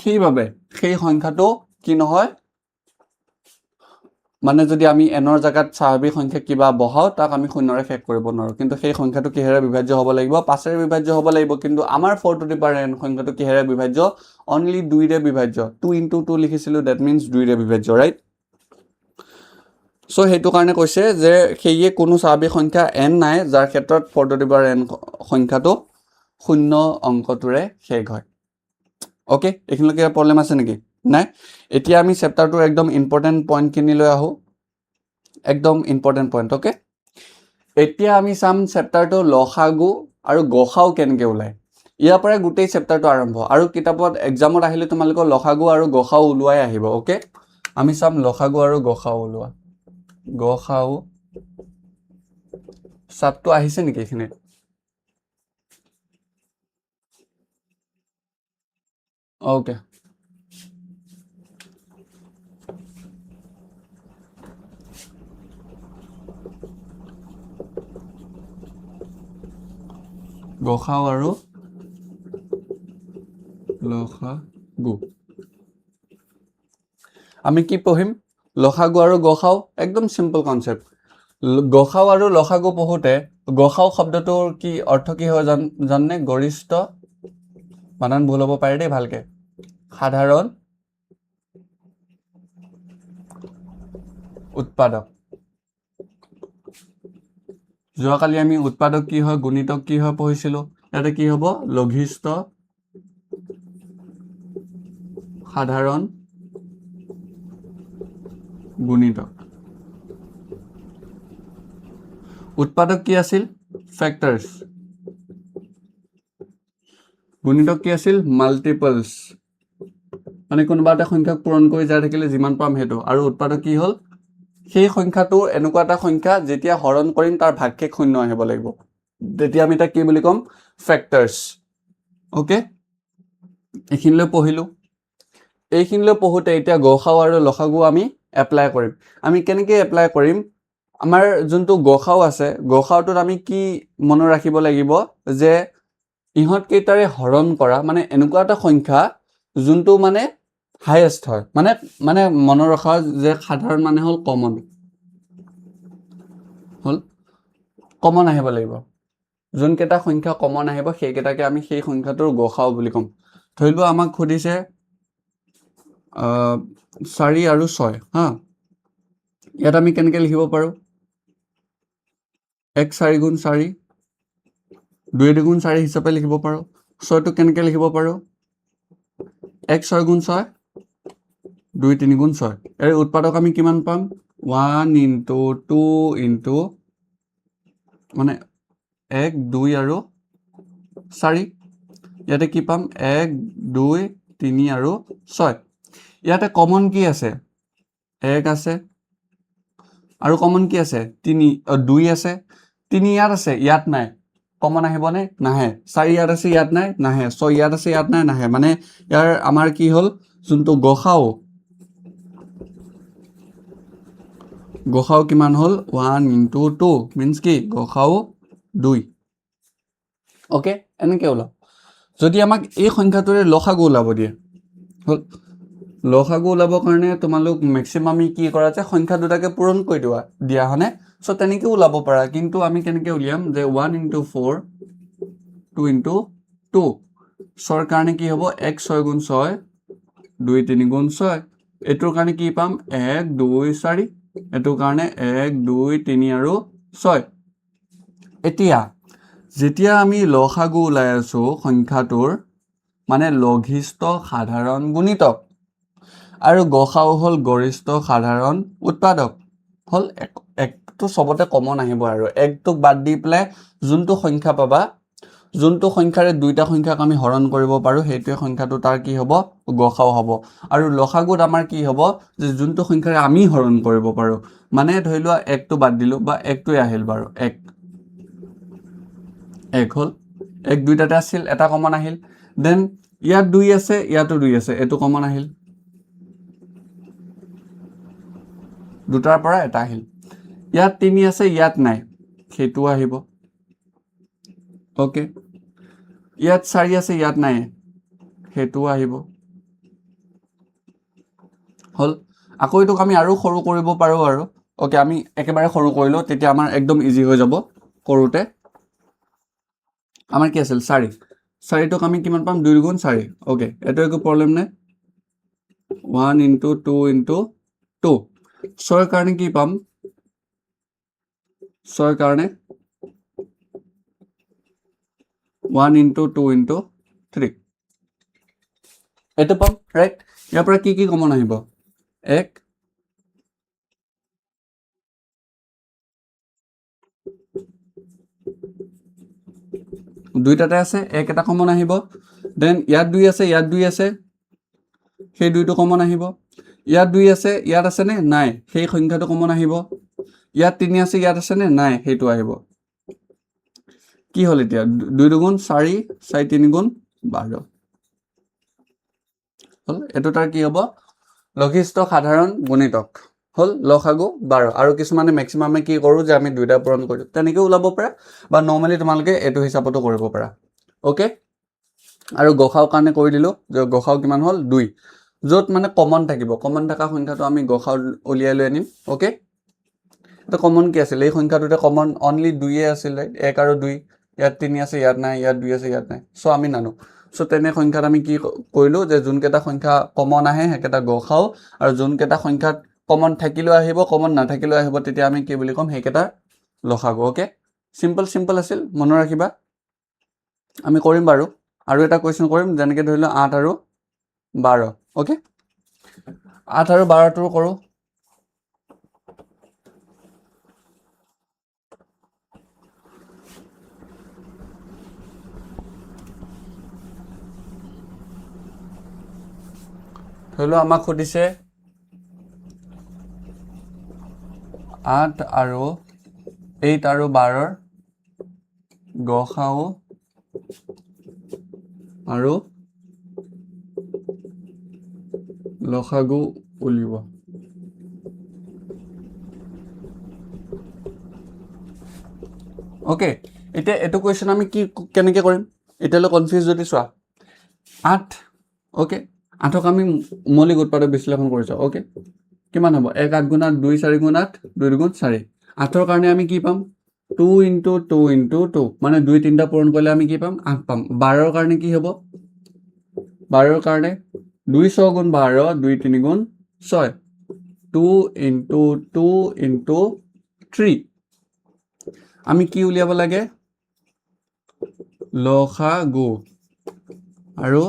সেইবাবে সেই সংখ্যাটো কি নহয় মানে যদি আমি n ৰ জায়গাত স্বাভাৱিক সংখ্যা কিবা বহাও তাক আমি শূন্যৰে শেষ কৰিব নোৱাৰো কিন্তু সেই সংখ্যাটো কিহেৰে বিভাজ্য হ'ব লাগিব 5 ৰে বিভাজ্য হ'ব লাগিব কিন্তু আমাৰ 4 to the power n সংখ্যাটো কিহেৰে বিভাজ্য অনলি 2 ৰে বিভাজ্য 2 into 2 লিখিছিলো দ্যাট মিন্স 2 ৰে বিভাজ্য ৰাইট সো হেতু কাৰণে কৈছে যে সেইয়ে কোনো স্বাভাৱিক সংখ্যা n নাই যাৰ ক্ষেত্ৰত 4 to the power n সংখ্যাটো শূন্য অংকটোৰে শেষ হয় ওকে এখিনলৈকে প্ৰবলেম আছে নেকি নাই এতিয়া আমি চেপ্টাৰটোৰ একদম ইম্পৰ্টেন্ট পইণ্ট কিনি লৈ আহো একদম ইম্পৰ্টেন্ট পইণ্ট ওকে এতিয়া আমি চাম চেপ্টাৰটো লসাগু আৰু গসাউ কেনেকৈ ওলায় ইয়াৰ পৰা গোটেই চেপ্টাৰটো আৰম্ভ আৰু কিতাপত এক্সামত আহিলে তোমালোকৰ লসাগু আৰু গসাউ ওলোৱাই আহিব ওকে আমি চাম লসাগু আৰু গসাউ ওলোৱা গসাউ চাপটো আহিছে নেকি এখিনি ওকে গসাউ আৰু লসাগু আমি কি পঢ়িম লসাগু আৰু গসাউ একদম সিম্পল কনসেপ্ট গসাউ আৰু লসাগু পঢ়োতে গসাউ শব্দটোৰ কি অৰ্থ কি হয় জাননে গৰিষ্ঠ বানান ভুল হ'ব পাৰে দেই ভালকে সাধাৰণ উৎপাদক যোৱাকালি আমি উৎপাদক কি হয় গুণিতক কি হয় পঢ়িছিলো ইয়াতে কি হ'ব লঘিষ্ঠ সাধাৰণ গুণিতক উৎপাদক কি আছিল ফ্যাক্টৰস গুণিতক কি আছিল মাল্টিপলস মানে কোনোবা এটা সংখ্যাক পূৰণ কৰি যাই থাকিলে যিমান পাম হেতু আৰু উৎপাদক কি হ'ল সেই সংখ্যাটো এনেকুৱা এটা সংখ্যা যেতিয়া হৰণ কৰিম তাৰ ভাগশেষ শূন্য আহিব লাগিব তেতিয়া আমি তাক কি বুলি কম ফ্যাক্টৰস ওকে এইখিনিলৈ পঢ়িলো এইখিনিলৈ পঢ়োতে এতিয়া গসাউ আৰু লসাগু আমি এপ্লাই কৰিম আমি কেনেকৈ এপ্লাই কৰিম আমাৰ যোনটো গসাও আছে গসাওটোত আমি কি মনত ৰাখিব লাগিব যে ইহঁত কেইটাৰে হৰণ কৰা মানে এনেকুৱা এটা সংখ্যা যোনটো মানে হাইয়েষ্ট হয় মানে মানে মনত ৰখা যে সাধাৰণ মানে হ'ল কমন আহিব লাগিব যোনকেইটা সংখ্যা কমন আহিব সেইকেইটাকে আমি সেই সংখ্যাটোৰ গসাও বুলি ক'ম ধৰি লোৱা আমাক সুধিছে 4 আৰু 6 হা ইয়াত আমি কেনেকৈ লিখিব পাৰোঁ 1 4 গুণ 4 2 2 গুণ 4 হিচাপে লিখিব পাৰোঁ 6টো কেনেকৈ লিখিব পাৰোঁ 1 6 গুণ 6 2 3 গুণ 6 ইয়াৰ উৎপাদক আমি কিমান পাম 1 ইনটু 2 ইনটু মানে 1 2 আৰু 4 ইয়াতে কি পাম 1 2 3 আৰু 6 ইয়াতে কমন কি আছে 1 আছে আৰু কমন কি আছে 2 আছে 3 ইয়াত আছে ইয়াত নাই কমন আহিবনে নাহে 4 ইয়াত আছে ইয়াত নাই নাহে 6 ইয়াত আছে ইয়াত নাই নাহে মানে ইয়াৰ আমাৰ কি হ'ল যোনটো গসাও কিমান হ'ল 1 ইনটু 2 মিন্স কি গসাও 2 অ'কে এনেকৈ ওলাব যদি আমাক এই সংখ্যাটোৰে লসাগু ওলাব দিয়ে হ'ল লসাগু ওলাবৰ কাৰণে তোমালোক মেক্সিমাম কি কৰা যে সংখ্যা দুটাকে পূৰণ কৰি দিয়া হয়নে চ' তেনেকৈ ওলাব পাৰা কিন্তু আমি কেনেকৈ উলিয়াম যে 1 ইনটু 4 2 ইনটু 2 6ৰ কাৰণে কি হ'ব 1 6 গুণ 6 2 3 গুণ 6 এইটোৰ কাৰণে কি পাম 1 2 4 এইটোৰ কাৰণে 1 2 3 আৰু 6 এতিয়া যেতিয়া আমি লসাগু ওলাই আছো সংখ্যাটোৰ মানে লঘিষ্ঠ সাধাৰণ গুণিতক আৰু গসাও হ'ল গৰিষ্ঠ সাধাৰণ উৎপাদক হ'ল একটো চবতে কমন আহিব আৰু একটোক বাদ দি পেলাই যোনটো সংখ্যা পাবা যোনটো সংখ্যাৰে দুইটা সংখ্যাক আমি হৰণ কৰিব পাৰোঁ সেইটোৱে সংখ্যাটো তাৰ কি হ'ব গসাও হ'ব আৰু লসাগুত আমাৰ কি হ'ব যে যোনটো সংখ্যাৰে আমি হৰণ কৰিব পাৰোঁ মানে ধৰি লোৱা একটো বাদ দিলোঁ বা একটোৱে আহিল বাৰু এক হ'ল এক দুইটাতে আছিল এটা কমন আহিল দেন ইয়াত 2 আছে ইয়াতো 2 আছে এইটো কমন আহিল দুটাৰ পৰা এটা আহিল ইয়াত 3 আছে ইয়াত নাই সেইটো আহিব ওকে ইয়াত 4 আছে ইয়াত নাই সেইটো আহিব হ'ল আকৌ এইটোক আমি আৰু সৰু কৰিব পাৰোঁ আৰু ওকে আমি একেবাৰে সৰু কৰিলোঁ তেতিয়া আমাৰ একদম ইজি হৈ যাব কৰোঁতে আমাৰ কি আছিল 4টোক আমি কিমান পাম 2 গুণ 4 ওকে এইটো একো প্ৰব্লেম নাই 1 ইনটু 2 ইনটু 2 6ৰ কাৰণে কি পাম 6ৰ কাৰণে 1 ইনটু 2 ইনটু 3 এইটো পাম ৰাইট ইয়াৰ পৰা কি কমন আহিব 1 দুইটাতে আছে 1 এটা কমন আহিব দেন ইয়াত 2 আছে ইয়াত 2 আছে সেই 2টো কমন আহিব ইয়াত 2 আছে ইয়াত আছে নে নাই সেই সংখ্যাটো কমন আহিব ইয়াত 3 আছে ইয়াত আছে নে নাই সেইটো আহিব কি হ'ল এতিয়া 2 2 4 4 3 গুণ 12 হ'ল এইটো তাৰ কি হ'ব লঘিষ্ঠ সাধাৰণ গুণিতক হ'ল লসাগু 12 আৰু কিছুমানে মেক্সিমামে কি কৰোঁ যে আমি দুইটা পূৰণ কৰি তেনেকৈ ওলাব পাৰা বা নৰ্মেলি তোমালোকে এইটো হিচাপতো কৰিব পাৰা ওকে আৰু গসাও কাৰণে কৰি দিলোঁ যে গসাও কিমান হ'ল 2 য'ত মানে কমন থাকিব কমন থকা সংখ্যাটো আমি গসাও উলিয়াই লৈ আনিম ওকে এটা কমন কি আছিল এই সংখ্যাটোতে কমন অনলি 2 আছিল 1 আৰু 2 ইয়াত 3 আছে ইয়াত নাই ইয়াত 2 আছে ইয়াত নাই চ' আমি নানো চ' তেনে সংখ্যাত আমি কি কৰিলোঁ যে যোনকেইটা সংখ্যা কমন আহে সেইকেইটা গসাও আৰু যোনকেইটা সংখ্যাত কমন থাকিলেও আহিব কমন নাথাকিলেও আহিব তেতিয়া আমি কি বুলি ক'ম সেইকেইটা লসাগু ওকে চিম্পল আছিল মনত ৰাখিবা আমি কৰিম বাৰু আৰু এটা কুৱেশ্যন কৰিম যেনেকৈ ধৰি লওঁ 8 আৰু 12 ওকে 8 আৰু 12টো কৰোঁ ধৰি লওঁ আমাক সুধিছে 8 আৰু 8 আৰু 12ৰ গসাও আৰু লসাগু উলিওৱা ওকে এতিয়া এইটো কুৱেশ্যন আমি কি কেনেকৈ কৰিম এতিয়ালৈ কনফিউজ যদি চোৱা 8 ওকে 8ক আমি মৌলিক উৎপাদক বিশ্লেষণ কৰিছোঁ ওকে কিমান হ'ব 1 8 গুণ 8 2 4 গুণ 8 2 গুণ 4 8ৰ কাৰণে আমি কি পাম 2 × 2 × 2 মানে 2 3টা পূৰণ কৰিলে আমি কি পাম 8 পাম 12ৰ কাৰণে কি হ'ব 12ৰ কাৰণে 2 6 গুণ 12 2 3 গুণ 6 2 × 2 × 3 আমি কি উলিয়াব লাগে লসাগু আৰু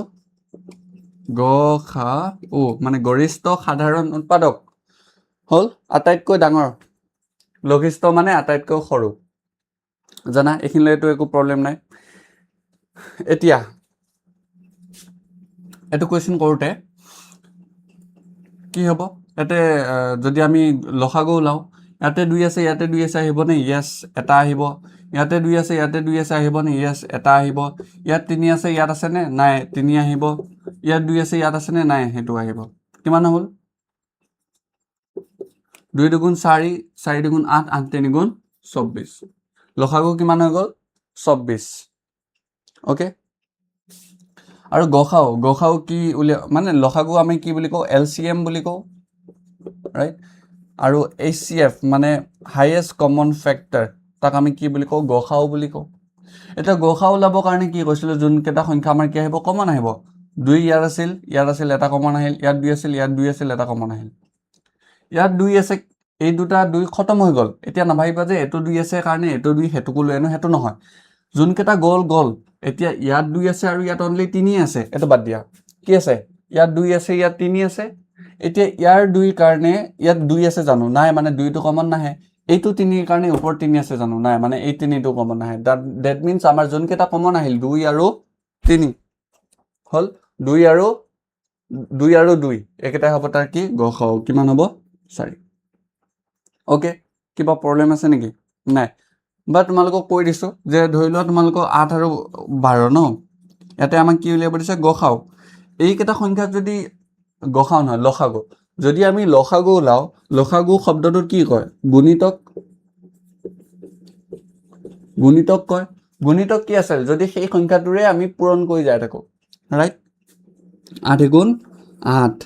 গসাউ মানে গৰিষ্ঠ সাধাৰণ উৎপাদক হ'ল আটাইতকৈ ডাঙৰ লঘিষ্ঠ মানে আটাইতকৈ সৰু জানা এইখিনিলৈতো একো প্ৰব্লেম নাই এতিয়া এইটো কুৱেশ্যন কৰোঁতে কি হ'ব ইয়াতে যদি আমি লসাগু ওলাওঁ ইয়াতে 2 আছে ইয়াতে 2 আছে আহিবনে য়েছ এটা আহিব ইয়াতে 2 আছে ইয়াতে 2 আছে আহিবনে য়েছ এটা আহিব ইয়াত 3 আছে ইয়াত আছেনে নাই 3 আহিব ইয়াত 2 আছে ইয়াত আছেনে নাই সেইটো আহিব কিমান হ'ল 2 2 4 4 2 8 8 3 গুণ 24 লসাগু কিমান হৈ গ'ল 24 ওকে আৰু গসাউ কি উলিয়া মানে লসাগু আমি কি বুলি কওঁ LCM বুলি কওঁ ৰাইট আৰু HCF মানে হাইয়েষ্ট কমন ফেক্টৰ তাক আমি কি বুলি কওঁ গসাউ বুলি কওঁ এটা গসাউ ওলাবৰ কাৰণে কি কৈছিলোঁ যোনকেইটা সংখ্যা আমাৰ কি আহিব কমন আহিব 2 ইয়াত আছিল এটা কমন আহিল ইয়াত 2 আছিল এটা কমন আহিল ইয়াত 2 আছে এই দুটা 2 খতম হৈ গ'ল এতিয়া নাভাবিবা যে এইটো 2 আছে কাৰণে এইটো 2 হেতুকো লৈ আনো হেতু নহয় যোনকেইটা গ'ল এতিয়া ইয়াত 2 আছে আৰু ইয়াত অনলি 3 আছে এটো বাদ দিয়া কি আছে ইয়াত 2 আছে ইয়াত 3 আছে এতিয়া ইয়াৰ 2 কাৰণে ইয়াত 2 আছে জানো নাই মানে 2 টো কমন নাহে এইটো 3 কাৰণে ওপৰ 3 আছে জানো নাই মানে এই 3 টো কমন নাহে দ্যাট মিন্স আমাৰ যোনকেইটা কমন আহিল 2 আৰু 3 হল 2 আৰু 2 একেটা হ'ব তাৰ কি গসাউ কিমান হ'ব 4 ওকে কিবা প্ৰব্লেম আছে নেকি নাই বা তোমালোকক কৈ দিছো যে ধৰি লোৱা তোমালোকক 8 আৰু 12 ন ইয়াতে আমাক কি উলিয়াব দিছে গসাউ এইকেইটা সংখ্যা যদি গসাউ নহয় লসাগু যদি আমি লসাগু ওলাও লসাগু শব্দটো কি কয় গুণিতক কয় গুণিতক কি আছিল যদি সেই সংখ্যাটোৰে আমি পূৰণ কৰি যাই থাকো ৰাইট 8 গুণ 8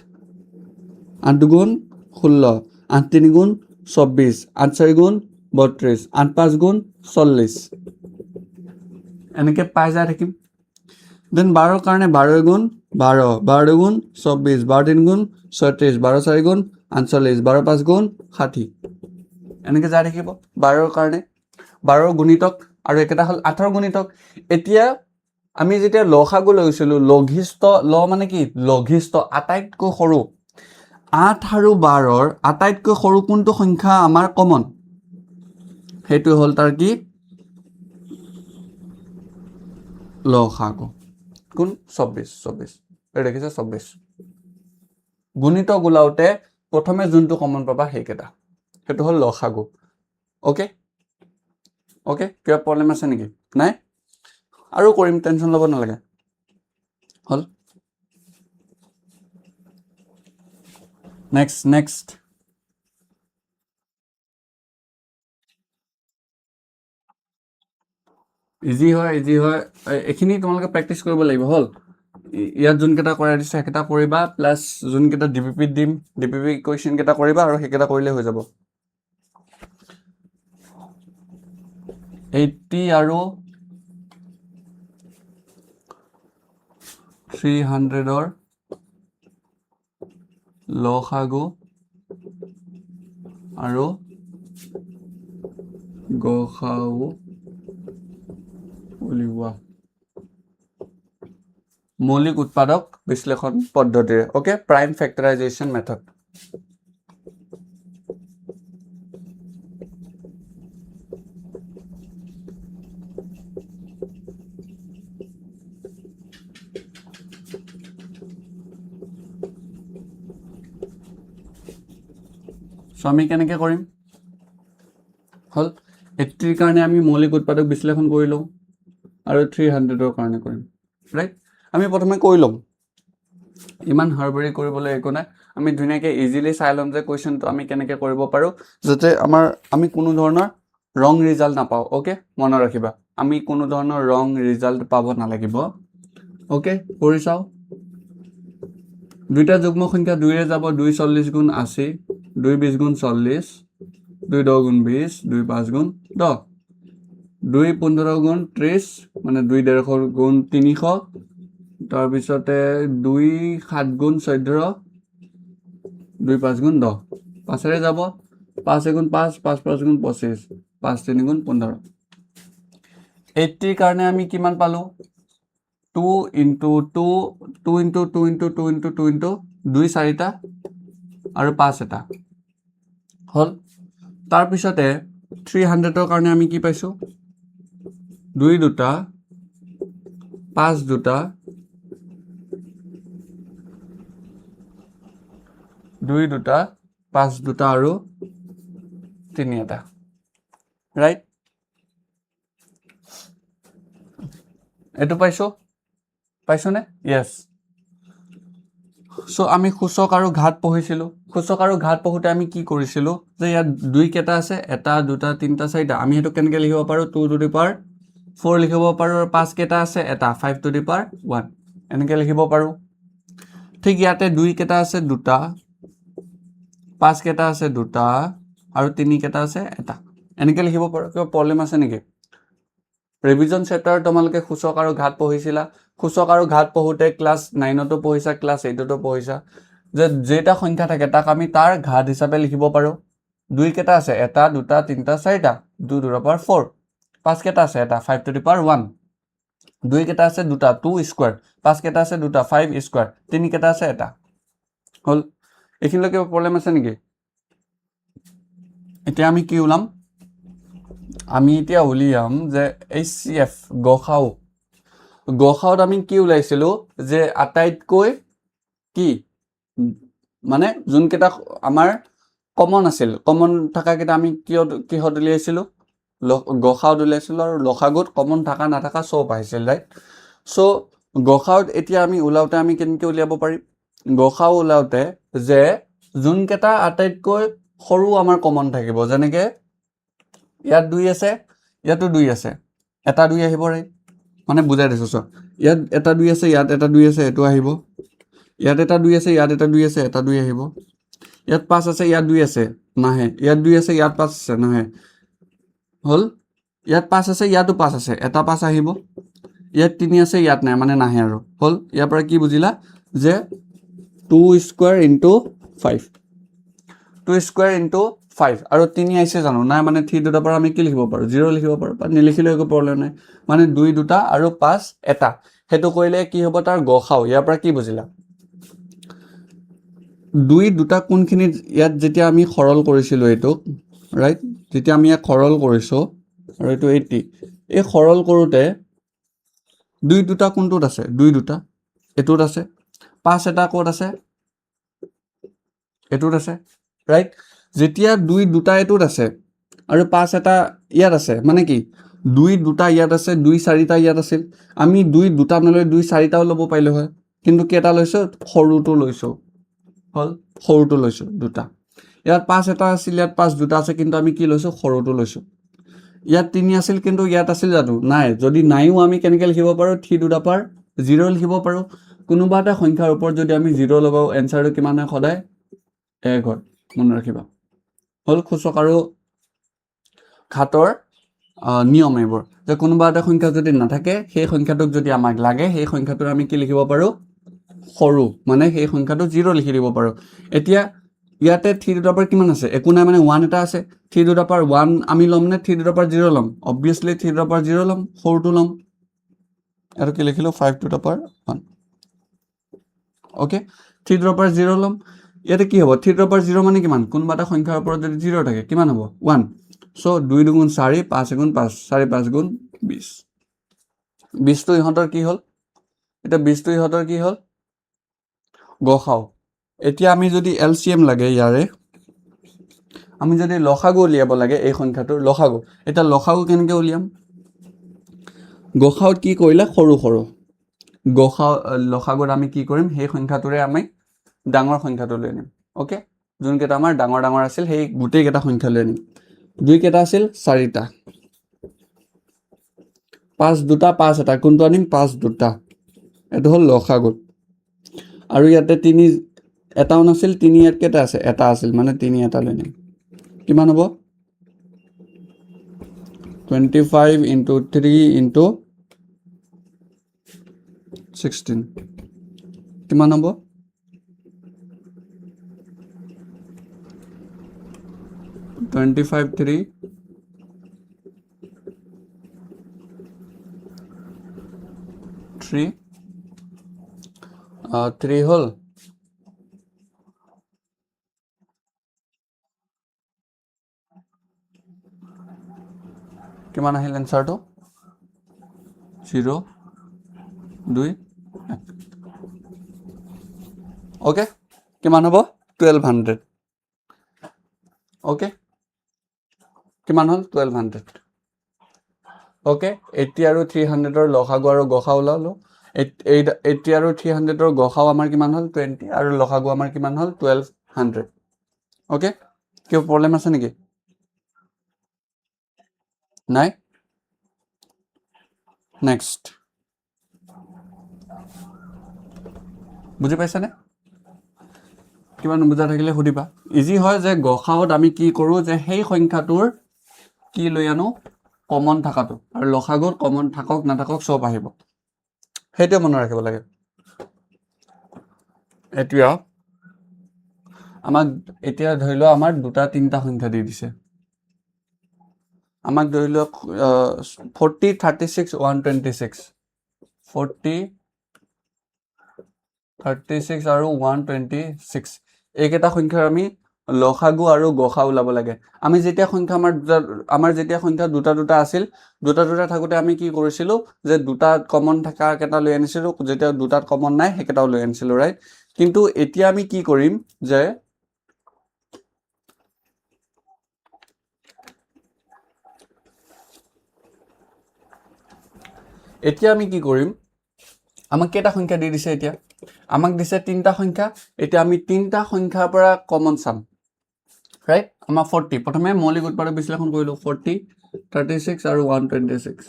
8 গুণ 16 8 3 গুণ 24 8 4 গুণ 32 8 5 গুণ 40 এনেকে পাই যাই থাকিম দেন 12ৰ কাৰণে 12 গুণ 12 12 গুণ 24 12 3 গুণ 36 12 4 গুণ 48 12 5 গুণ 60 এনেকে যাই থাকিব 12ৰ কাৰণে 12ৰ গুণিতক আৰু একেটা হ'ল 8ৰ গুণিতক এতিয়া আমি যেতিয়া লসাগু লৈছিলো লঘিষ্ঠ মানে কি লঘিষ্ঠ আটাইতকৈ সৰু 8 আৰু 12ৰ আটাইতকৈ সৰু কোনটো সংখ্যা আমাৰ কমন সেইটো হ'ল তাৰ কি লসাগু কোন 24 এই দেখিছে 24 গুণিতক ওলাওতে প্ৰথমে যোনটো কমন পাবা সেইকেইটা সেইটো হ'ল লসাগু ওকে কিবা প্ৰব্লেম আছে নেকি নাই আৰু কৰিম টেনচন ল'ব নালাগে হ'ল নেক্সট ইজি হয় এইখিনি তোমালোকে প্ৰেক্টিচ কৰিব লাগিব হ'ল ইয়াত যোনকেইটা কৰাই দিছে সেইকেইটা কৰিবা প্লাছ যোনকেইটা ডিপিপিত দিম ডিপিপি কুৱেশ্যন কেইটা কৰিবা আৰু সেইকেইটা কৰিলে হৈ যাব 80 আৰু 300ৰ লসাগু আৰু গসাউ উলিওৱা মৌলিক উৎপাদক বিশ্লেষণ পদ্ধতিৰে ওকে প্ৰাইম ফেক্টৰাইজেশ্যন মেথড আমি কেনেকৈ কৰিম হ'ল 80ৰ কাৰণে আমি মৌলিক উৎপাদক বিশ্লেষণ কৰি লওঁ আৰু 300ৰ কাৰণে কৰিম ৰাইট আমি প্ৰথমে কৰি ল'ম ইমান হাৰবৰি কৰিবলৈ একো নাই আমি ধুনীয়াকৈ ইজিলি চাই ল'ম যে কুৱেশ্যনটো আমি কেনেকৈ কৰিব পাৰোঁ যাতে আমি কোনো ধৰণৰ ৰং ৰিজাল্ট নাপাওঁ অ'কে মনত ৰাখিবা আমি কোনো ধৰণৰ ৰং ৰিজাল্ট পাব নালাগিব অ'কে কৰি চাওঁ দুইটা যুগ্ম সংখ্যা 2ৰে যাব 2 40 গুণ 80 2 20 গুণ 40 2 10 গুণ 20 2 5 গুণ 10 2 15 গুণ 30 মানে 2 150 গুণ 300 তাৰপিছতে 2 7 গুণ 14 2 5 গুণ 10 5ৰে যাব 5 গুণ 5 5 5 গুণ 25 5 3 গুণ 15 80 কাৰণে আমি কিমান পালো 2 into 2 2 into 2 into 2 into 2 into 2 4টা আৰু 5 এটা হল তাৰপিছতে 300ৰ কাৰণে আমি কি পাইছো 2 দুটা 5 দুটা 2 দুটা 5 দুটা আৰু 3 এটা ৰাইট এটো পাইছোনে ইয়েস সো আমি সূচক আৰু ঘাত পঢ়িছিলো সূচক আৰু ঘাত পঢ়োতে আমি কি কৰিছিলো যে ইয়াত 2 কেটা আছে এটা দুটা তিনটা চাৰিটা আমি হেতু কেনেকৈ লিখিব পাৰো 2 to the power 4 লিখিব পাৰো আৰু 5 কেটা আছে এটা 5 to the power 1 এনেকৈ লিখিব পাৰো ঠিক ইয়াতে 2 কেটা আছে দুটা 5 কেটা আছে দুটা আৰু 3 কেটা আছে এটা এনেকৈ লিখিব পাৰো কিবা প্ৰবলেম আছে নেকি ৰিভিজন চেপ্টাৰ তোমালোকে সূচক আৰু ঘাত পঢ়িছিলা সূচক আৰু ঘাত পঢ়োতে ক্লাস 9 তো পঢ়িছা ক্লাস 8 তো পঢ়িছা যে যেটা সংখ্যা থাকে তাক আমি তাৰ ঘাত হিচাপে লিখিব পাৰো 2 কেটা আছে এটা দুটা তিনটা চাৰিটা 2 to the power 4 5 কেটা আছে এটা 5 to the power 1 2 কেটা আছে দুটা 2 স্কয়ার 5 কেটা আছে দুটা 5 স্কয়ার 3 কেটা আছে এটা হল এখিনলৈকে প্ৰবলেম আছে নেকি এতিয়া আমি কি উলাম আমি এতিয়া উলিয়াম যে HCF গখাওত আমি কি উলাইছিলো যে আটাইতকৈ কি মানে যোন কেটা আমাৰ কমন আছিল কমন থাকা কেটা আমি কিহত উলিয়াইছিলো গখাওত উলিয়াইছিলো আৰু লখাগুত কমন থাকা না থাকা সব আহিছিল ৰাইট সো গখাওত এতিয়া আমি উলাওতে আমি কেনেকৈ উলিয়াব পাৰিম গখাও উলাওতে যে যোন কেটা আটাইতকৈ সৰু আমাৰ কমন থাকিব যেনেকে ইয়াত 2 আছে ইয়াতো 2 আছে এটা 2 আহিব ৰাইট মানে বুজাই দিছো সো ইয়াত এটা 2 আছে ইয়াত এটা 2 আছে এটো আহিব ইয়াত এটা 2 আছে ইয়াত এটা 2 আছে এটা 2 আহিব ইয়াত 5 আছে ইয়াত 2 আছে নাহে ইয়াত 2 আছে ইয়াত 5 আছে নাহে হল ইয়াত 5 আছে ইয়াতো 5 আছে এটা 5 আহিব ইয়াত 3 আছে ইয়াত নাই মানে নাহে আৰু হল ইয়াৰ পৰা কি বুজিলা যে 2 স্কয়াৰ into 5 2 স্কয়াৰ into 5 আৰু 3 আইছে জানো নাই মানে 3 দুটা পৰা আমি কি লিখিব পাৰো 0 লিখিব পাৰো বা নিলিখিলে একো প্ৰবলেম নাই মানে 2 দুটা আৰু 5 এটা হেতু কইলে কি হ'ব তাৰ গখাও ইয়াৰ পৰা কি বুজিলা 2 দুটা কোনখিনি ইয়াত যেতিয়া আমি খৰল কৰিছিলো এটো ৰাইট যেতিয়া আমি ইয়াক খৰল কৰিছো আৰু এটো 80 এই খৰল কৰোতে 2 দুটা কোনটোত আছে 2 দুটা এটোত আছে 5 এটা কোড আছে এটোত আছে ৰাইট যেতিয়া 2 দুটা এটোত আছে আৰু 5 এটা ইয়াত আছে মানে কি 2 দুটা ইয়াত আছে 2 4টা ইয়াত আছিল আমি 2 দুটা নলৈ 2 4টাও লব পাইলো হয় কিন্তু কেটা লৈছো সৰুটো লৈছো হল সৰুটো লৈছো দুটা ইয়াত 5 এটা আছিল ইয়াত 5 দুটা আছে কিন্তু আমি কি লৈছো সৰুটো লৈছো ইয়াত 3 আছিল কিন্তু ইয়াত আছিল জানো নাই যদি নাইও আমি কেনেকৈ লিখিব পাৰো 3 to the power 0 লিখিব পাৰো কোনোবা এটা সংখ্যাৰ ওপৰত যদি আমি 0 লগাও এনসাৰটো কিমান হয় সদায় 1 হয় মনত ৰাখিবা হল সূচক আৰু ঘাতৰ নিয়ম এইবোৰ যে কোনোবা এটা সংখ্যা যদি নাথাকে সেই সংখ্যাটোক যদি আমাক লাগে সেই সংখ্যাটোৰ আমি কি লিখিব পাৰো সৰু মানে সেই সংখ্যাটো 0 লিখি দিব পাৰো এতিয়া ইয়াতে 3 to the power কিমান আছে একো নাই মানে 1 এটা আছে 3 to the power 1 আমি লম নে 3 to the power 0 লম obviously 3 to the power 0 লম সৰুটো লম আৰু কি লিখিলো 5 to the power 1 okay 3 to the power 0 লম ইয়াতে কি হ'ব 3 to the power 0 মানে কিমান কোনবা এটা সংখ্যাৰ ওপৰত যদি 0 থাকে কিমান হ'ব 1 সো 2 2 4 5 5 4 5 20 20 তো ইহঁতৰ কি হল এটা 20 তো ইহঁতৰ কি হল গখাও এতিয়া আমি যদি এলসিএম লাগে ইয়াৰে আমি যদি লসাগু উলিয়াব লাগে এই সংখ্যাটোৰ লসাগু এটা লসাগু কেনেকৈ উলিয়াম গখাওত কি কৰিলে সৰু সৰু গখাও লসাগুত আমি কি কৰিম সেই সংখ্যাটোৰে আমি ডাঙৰ সংখ্যাটো লৈ নিম ওকে যোন কেটা আমাৰ ডাঙৰ ডাঙৰ আছিল সেই গুটেই কেটা সংখ্যা লৈ নিম 2 কেইটা আছিল 4টা 5 দুটা 5 এটা কোনটো আনিম 5 দুটা এটো হল লসাগু আৰু ইয়াতে 3 এটাও নাছিল 3 ইয়াত কেইটা আছে এটা আছিল মানে 3 এটা লৈ নিম কিমান হ'ব 25 into 3 into 16 কিমান হ'ব 25 3 3 হল কিমান আহিল এনসাৰটো 0 2 ওকে কিমান হ'ব 1200 ওকে কিমান হল 1200 ওকে 80 আৰু 300 ৰ লসাগু আৰু গসা ওলালো 80 আৰু 300 ৰ গসাও আমাৰ কিমান হল 20 আৰু লসাগু আমাৰ কিমান হল 1200 ওকে কিয় প্ৰবলেম আছে নেকি নাই নেক্সট বুজি পাইছানে কিমান বুজা থাকিলে সুধিবা ইজি হয় যে গসাওত আমি কি কৰো যে সেই সংখ্যাটোৰ কি লৈ আনো কমন থাকাটো আৰু লসাগুত কমন থাকক নাথাকক সব আহিব হেইটো মনত ৰাখিব লাগে এতিয়া আমাক এতিয়া ধৰি লও আমাৰ দুটা তিনটা সংখ্যা দি দিছে আমাক ধৰি লওক 40 36 126 40 36 আৰু 126 এইকেইটা সংখ্যাৰ আমি লসাগু আৰু গসা ওলাব লাগে আমি যেতিয়া সংখ্যা আমাৰ যেতিয়া সংখ্যা দুটা দুটা আছিল দুটা দুটা থাকোতে আমি কি কৰিছিলো যে দুটা কমন থাকা কেটা লৈ আনিছিলো যেতিয়া দুটাত কমন নাই হেকেটাও লৈ আনিছিলো ৰাইট কিন্তু এতিয়া আমি কি কৰিম যে এতিয়া আমি কি কৰিম আমাক কেটা সংখ্যা দি দিছে এতিয়া আমাক দিছে তিনটা সংখ্যা এতিয়া আমি তিনটা সংখ্যাৰ পৰা কমন চাম ৰাইট আমাৰ 40 প্ৰথমে মৌলিক উৎপাদক বিশ্লেষণ কৰিলো 40 36 আৰু 126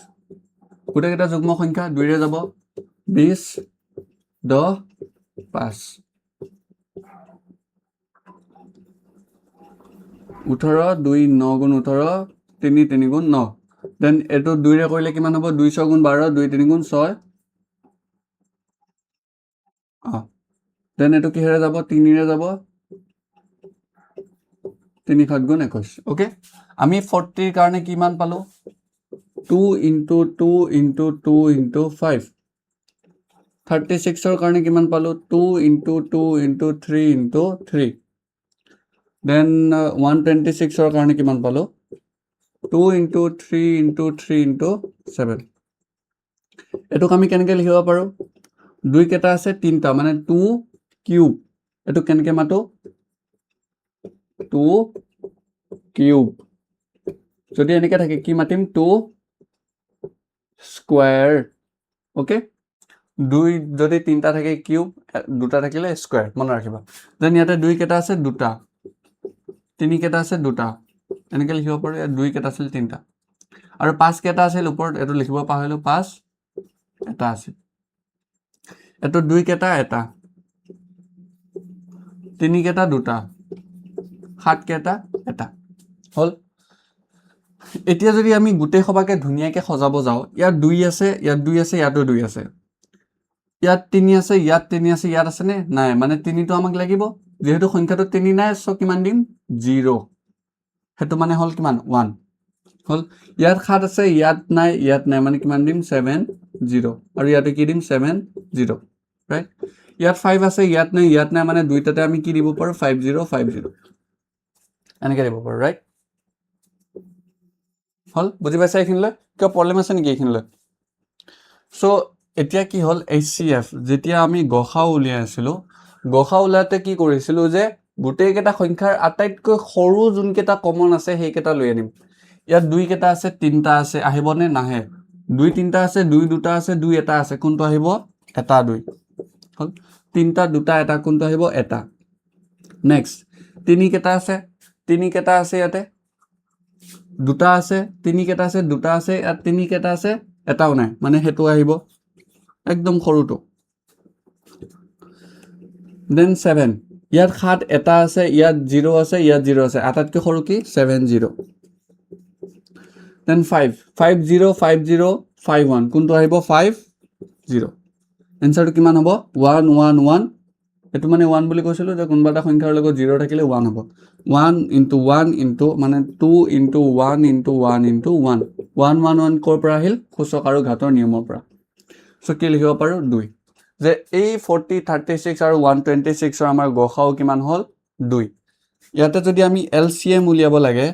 গোটেই কেটা যুগ্ম সংখ্যা 2 ৰে যাব 20 10 5 18 2 9 গুণ 18 3 3 গুণ 9 দেন এটো 2 ৰে কৰিলে কিমান হ'ব 200 গুণ 12 2 3 গুণ 6 দেন এটো কিহেৰে যাব 3 ৰে যাব 3 7 গুণ 21 ওকে আমি 40 ৰ কাৰণে কিমান পালো 2 into 2 into 2 into 5 36 ৰ কাৰণে কিমান পালো 2 into 2 into 3 into 3 then 126 ৰ কাৰণে কিমান পালো 2 into 3 into 3 into 7 এটোক আমি কেনেকৈ লিখিব পাৰো দুই কেটা আছে তিনটা মানে 2 কিউব এটো কেনেকৈ মাতো 2 কিউব যদি এনেকৈ থাকে কি মাতিম 2 স্কয়ার ওকে দুই যদি তিনটা থাকে কিউব দুটা থাকিলে স্কয়ার মনে ৰাখিবা দেন ইয়াতে দুই কেটা আছে দুটা তিনি কেটা আছে দুটা এনেকৈ লিখিব পাৰো দুই কেটা আছিল তিনটা আৰু পাঁচ কেটা আছিল ওপৰত এটো লিখিব পাহৰিলো 5 এটা আছে এটো দুই কেটা এটা তিনি কেটা দুটা সাত কেটা এটা হল এতিয়া যদি আমি গুটে সবাকে ধুনিয়াকে সজাব যাও ইয়াত 2 আছে ইয়াত 2 আছে ইয়াতো 2 আছে ইয়াত 3 আছে ইয়াত 3 আছে ইয়াত আছে নে নাই মানে 3 তো আমাক লাগিব যেহেতু সংখ্যাটো 3 নাই সো কিমান দিম 0 হেতু মানে হল কিমান 1 হল ইয়াত 7 আছে ইয়াত নাই মানে কিমান দিম 7 0 আৰু ইয়াতে কি দিম 7 0 ৰাইট ইয়াত 5 আছে ইয়াত নাই মানে দুইটাতে আমি কি দিব পাৰো 5050 এনেকৈ দিব পাৰো ৰাইট হল বুজি পাইছা এইখিনলৈ কিয় প্ৰবলেম আছে নেকি এইখিনলৈ সো এতিয়া কি হল HCF যেতিয়া আমি গসা উলিয়াই আছিলো গসা উলাতে কি কৰিছিলো যে গুটেই কেটা সংখ্যাৰ আটাইতকৈ সৰু যোন কেটা কমন আছে সেই কেটা লৈ আনিম ইয়াত দুই কেটা আছে তিনটা আছে আহিবনে নাহে দুই তিনটা আছে দুই দুটা আছে দুই এটা আছে কোনটো আহিব এটা দুই হল তিনটা দুটা এটা কোনটো আহিব এটা নেক্সট তিনি কেটা আছে ইয়াতে দুটা আছে, তিনি কেইটা আছে, দুটা আছে, ইয়াত তিনি কেইটা আছে, এটাও নাই, মানে সেইটো আহিব একদম সৰুটো। দেন 7, ইয়াত 7 এটা আছে, ইয়াত 0 আছে, ইয়াত 0 আছে, আটাইতকৈ সৰু কি 7 0। দেন 5 5 0 5 0 5 1, কোনটো আহিব 5 0। এনচাৰটো কিমান হ'ব 1 1 1, এইটো মানে 1 বুলি কৈছিলোঁ যে কোনোবা এটা সংখ্যাৰ লগত 0 থাকিলে 1 হ'ব। 1 ইনটু 1 ইনটু মানে 2 ইনটু 1 ইনটু 1 ইনটু 1, 1 1 1 ক'ৰ পৰা আহিল সূচক আৰু ঘাতৰ নিয়মৰ পৰা। চ' কি লিখিব পাৰোঁ 2, যে এই 40 36 আৰু 126ৰ আমাৰ গসাও কিমান হ'ল 2। ইয়াতে যদি আমি LCM উলিয়াব লাগে,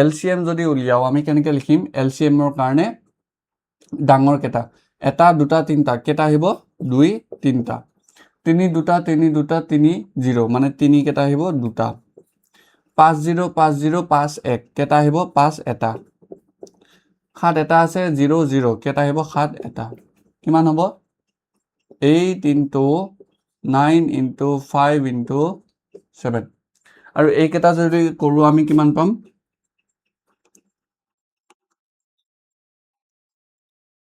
LCM যদি উলিয়াও আমি কেনেকৈ লিখিম, LCMৰ কাৰণে ডাঙৰ কেইটা এটা দুটা তিনিটা কেইটা আহিব 2 3টা, 3 2টা 3 2টা 3 0, মানে 3 কেইটা আহিব 2টা। 5 0 5 0 5 1 কেইটা আহিব 5 এটা। 7 এটা আছে 0 0 কেইটা আহিব 7 এটা। কিমান হ'ব 8 ইনটু 9 ইনটু 5 ইনটু 7, আৰু এইকেইটা যদি কৰোঁ আমি কিমান পাম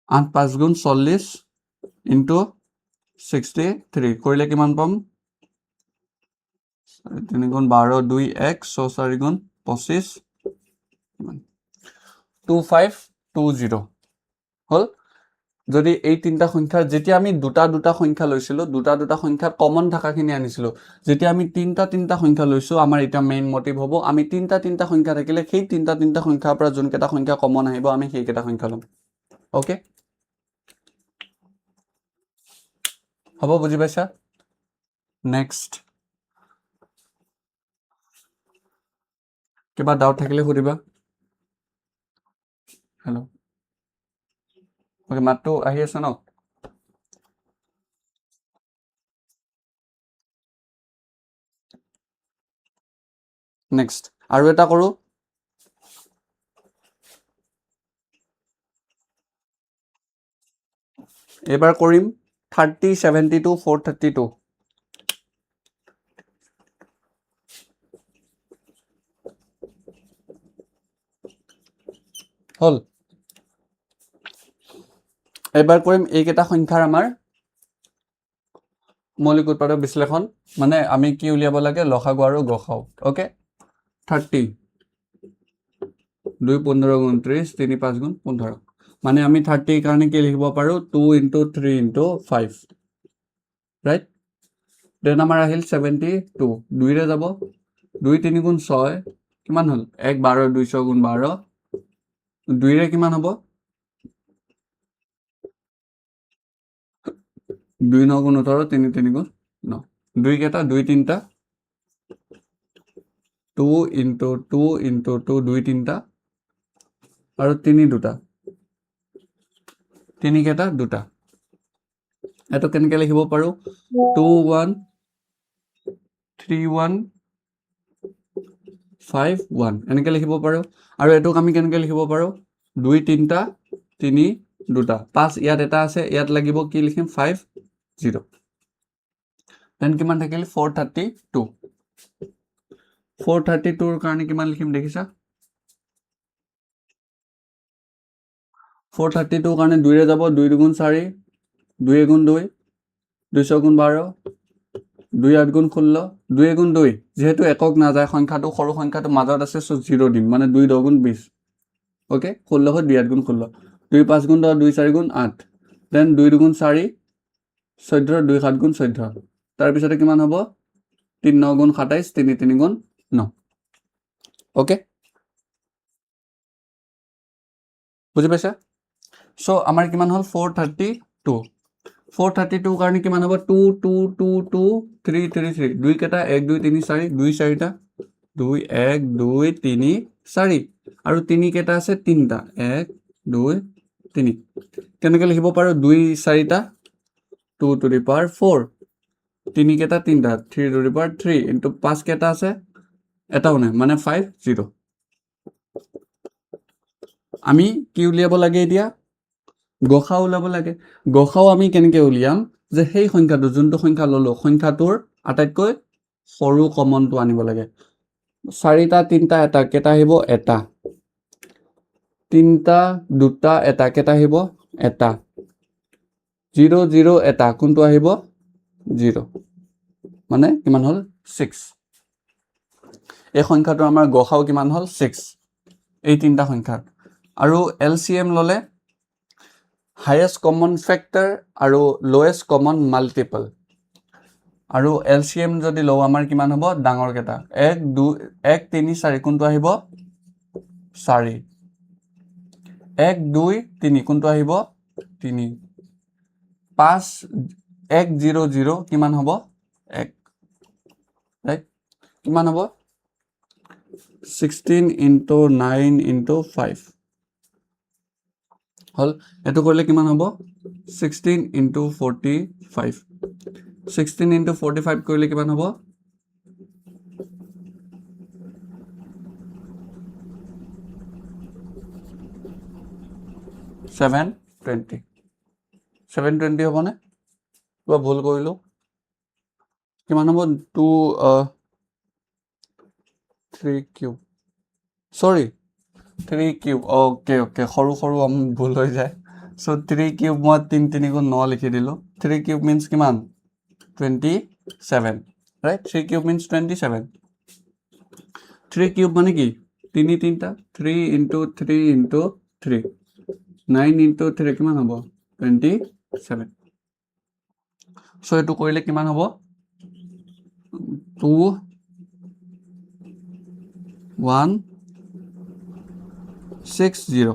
8 5 গুণ 40 ইনটু 63 কৰিলে কিমান পাম 3 গুণ 12 2 1 4 গুণ 25 2520 হ'ল। যদি এই তিনিটা সংখ্যা যেতিয়া আমি দুটা দুটা সংখ্যা লৈছিলোঁ, দুটা দুটা সংখ্যাত কমন থকাখিনি আনিছিলোঁ, যেতিয়া আমি তিনিটা সংখ্যা লৈছোঁ আমাৰ এতিয়া মেইন মটিভ হ'ব আমি তিনিটা সংখ্যা থাকিলে সেই তিনিটা সংখ্যাৰ পৰা যোনকেইটা সংখ্যা কমন আহিব আমি সেইকেইটা সংখ্যা ল'ম। অ'কে, হ'ব বুজি পাইছা? নেক্সট কিবা ডাউট থাকিলে সুধিবা। হেল্ল', অ'কে, মাতটো আহি আছে ন? নেক্সট আৰু এটা কৰোঁ। এইবাৰ কৰিম 30 72 432। হ'ল। এইবাৰ কৰিম এইকেইটা সংখ্যাৰ আমাৰ মৌলিক উৎপাদক বিশ্লেষণ, মানে আমি কি উলিয়াব লাগে লসাগু আৰু গসাউ। অ'কে, 30 2 15 গুণ 30 3 5 গুণ 15, মানে আমি 30 কাৰণে কি লিখিব পাৰোঁ 2 ইনটু 3 ইনটু 5, ৰাইট। দেন আমাৰ আহিল 72, 2ৰে যাব 2 3 গুণ 6 কিমান হ'ল 1 12 200 গুণ 12, 2ৰে কিমান হ'ব 2 9 গুণ 18 3 3 গুণ 9, 2 কেইটা 2 3টা 2 ইনটু 2 ইনটু 2 2 3টা আৰু 3 2টা 3 কেইটা 2টা। এইটো কেনেকৈ লিখিব পাৰোঁ 2 1 3 1 5 1 এনেকৈ লিখিব পাৰোঁ। আৰু এইটোক আমি কেনেকৈ লিখিব পাৰোঁ 2 3টা 3 2টা 5, ইয়াত এটা আছে ইয়াত লাগিব কি লিখিম 5 0। দেন কিমান থাকিল 432, 432ৰ কাৰণে কিমান লিখিম দেখিছা 432ৰ কাৰণে 2ৰে যাব 2 2 গুণ 4 2 গুণ 2 200 গুণ 12 2 8 গুণ 16 2 গুণ 2, যিহেতু একক নাযায় সংখ্যাটো সৰু সংখ্যাটো মাজত আছে চ' 0 দিম, মানে 2 10 গুণ 20। অ'কে, 16 2 8 গুণ 16 2 5 গুণ 10 2 4 গুণ 8, দেন 2 2 গুণ 4 14 2 7 গুণ 14, তাৰপিছতে কিমান হ'ব 3 9 গুণ 27 3 3 গুণ 9। অ'কে, বুজি পাইছা? চ' আমাৰ কিমান হ'ল 432, 432 কাৰণে কিমান হ'ব 2 2 2 2 3 3 3, 2 কেইটা 1 2 3 4 2 4টা 2 1 2 3 4, আৰু 3 কেইটা আছে 3টা 1 2 3, কেনেকৈ লিখিব পাৰোঁ 2 4টা 2 to the power 4, 3 কেইটা 3টা 3 to the power 3 ইনটু 5 কেইটা আছে এটাও নাই, মানে 5 0। আমি কি উলিয়াব লাগে এতিয়া গসাউ ওলাব লাগে। গসাউ আমি কেনেকৈ উলিয়াম যে সেই সংখ্যাটো যোনটো সংখ্যা ল'লোঁ সংখ্যাটোৰ আটাইতকৈ সৰু কমনটো আনিব লাগে। 4টা 3টা এটা কেইটা আহিব এটা, তিনিটা দুটা এটা কেইটা আহিব এটা 0 0 এটা কোনটো আহিব 0 মানে কিমান হল 6 এই সংখ্যাটো আমাৰ গসাও কিমান হল 6 এই তিনিটা সংখ্যাৰ আৰু LCM ললে হাইয়েষ্ট কমন ফেক্টৰ আৰু লোৱেষ্ট কমন মাল্টিপল আৰু LCM যদি লও আমাৰ কিমান হ'ব ডাঙৰ কেইটা 1 2 1 3 4 কোনটো আহিব 4 1 2 3 কোনটো আহিব 3 5 1 0 0 কিমান হ'ব 1 ৰাইট কিমান হ'ব 16 into 9 into 5 হল এটো কৰিলে কিমান হ'ব 16 into 45 16 into 45 কৰিলে কিমান হ'ব 720 720 হ'ব নে কিবা ভুল কৰিলো কিমান হ'ব 2 3 কিউব সৰি 3 কিউব ওকে ওকে সৰু সৰু ভুল হৈ যায় সো 3 কিউব মই 3 3 গুণ 9 লিখি দিলো 3 কিউব means কিমান 27 right 3 কিউব means 27 3 কিউব মানে কি 3 তিনিটা 3 into 3 into 3 9 into 3 কিমান হ'ব 27 সো এটো কৰিলে কিমান হ'ব 2 1 6 0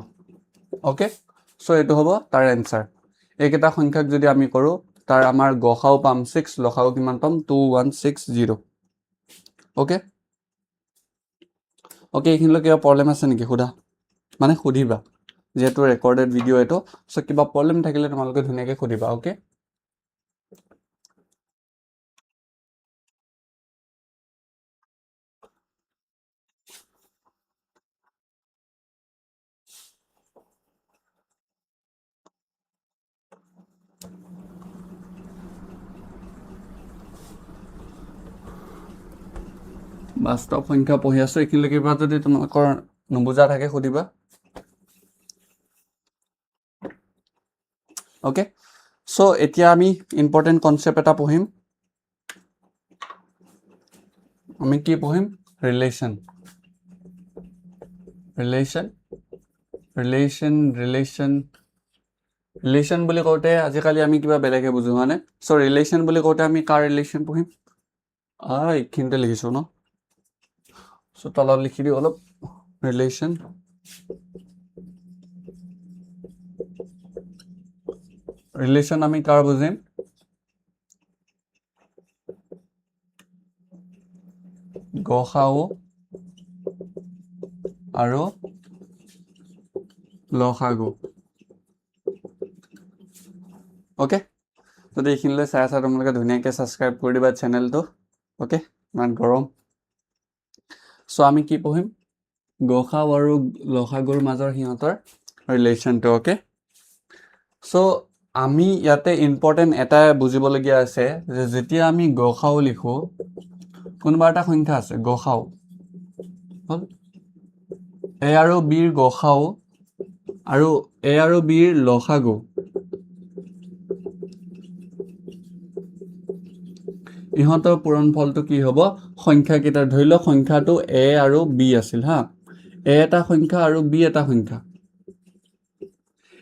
ওকে সো এটো হ'ব তাৰ এনসাৰ এইকেইটা সংখ্যাক যদি আমি কৰো তাৰ আমাৰ গসাও পাম 6 লসাও কিমান পাম 2160 ওকে ওকে এইখিনিলৈ কিবা প্ৰবলেম আছে নেকি খুদা মানে খুদিবা যেহেতু ৰেকৰ্ডেড ভিডিও এটো সো কিবা প্ৰবলেম থাকিলে তোমালোকে ধুনিয়াকে খুদিবা ওকে বাস্তৱ সংখ্যা পঢ়ি আছো এইখিনিলৈ কিবা যদি তোমালোকৰ নুবুজা থাকে খুদিবা ওকে সো এতিয়া আমি ইম্পৰ্টেন্ট কনসেপ্ট এটা পঢ়িম আমি কি পঢ়িম relation relation relation relation relation বুলি কওঁতে আজিকালি আমি কিবা বেলেগে বুজো মানে সো ৰিলেশন বুলি কওঁতে আমি কাৰ ৰিলেশন পঢ়িম এইখিনিতে লিখিছো ন সো তলত লিখি দিও অলপ ৰিলেশন ৰিলেশন আমি কাৰ বুজিম গসাও আৰু লসাগু ওকে যদি এইখিনিলৈ চাই আছা তোমালোকে ধুনীয়াকৈ সাবস্ক্ৰাইব কৰি দিবা চেনেলটো ওকে ইমান গৰম সো আমি কি পঢ়িম গসাও আৰু লসাগুৰ মাজৰ সিহঁতৰ ৰিলেশনটো ওকে সো আমি ইয়াতে ইম্পৰ্টেন্ট এটা বুজিবলগীয়া আছে যে যেতিয়া আমি গসাও লিখো কোনবা এটা সংখ্যা আছে গসাও হল a আৰু b ৰ গসাও আৰু a আৰু b ৰ লসাগু ইহঁতৰ পূৰণফলটো কি হ'ব সংখ্যা কেইটা ধৰি লওক সংখ্যাটো a আৰু b আছিল হা a এটা সংখ্যা আৰু b এটা সংখ্যা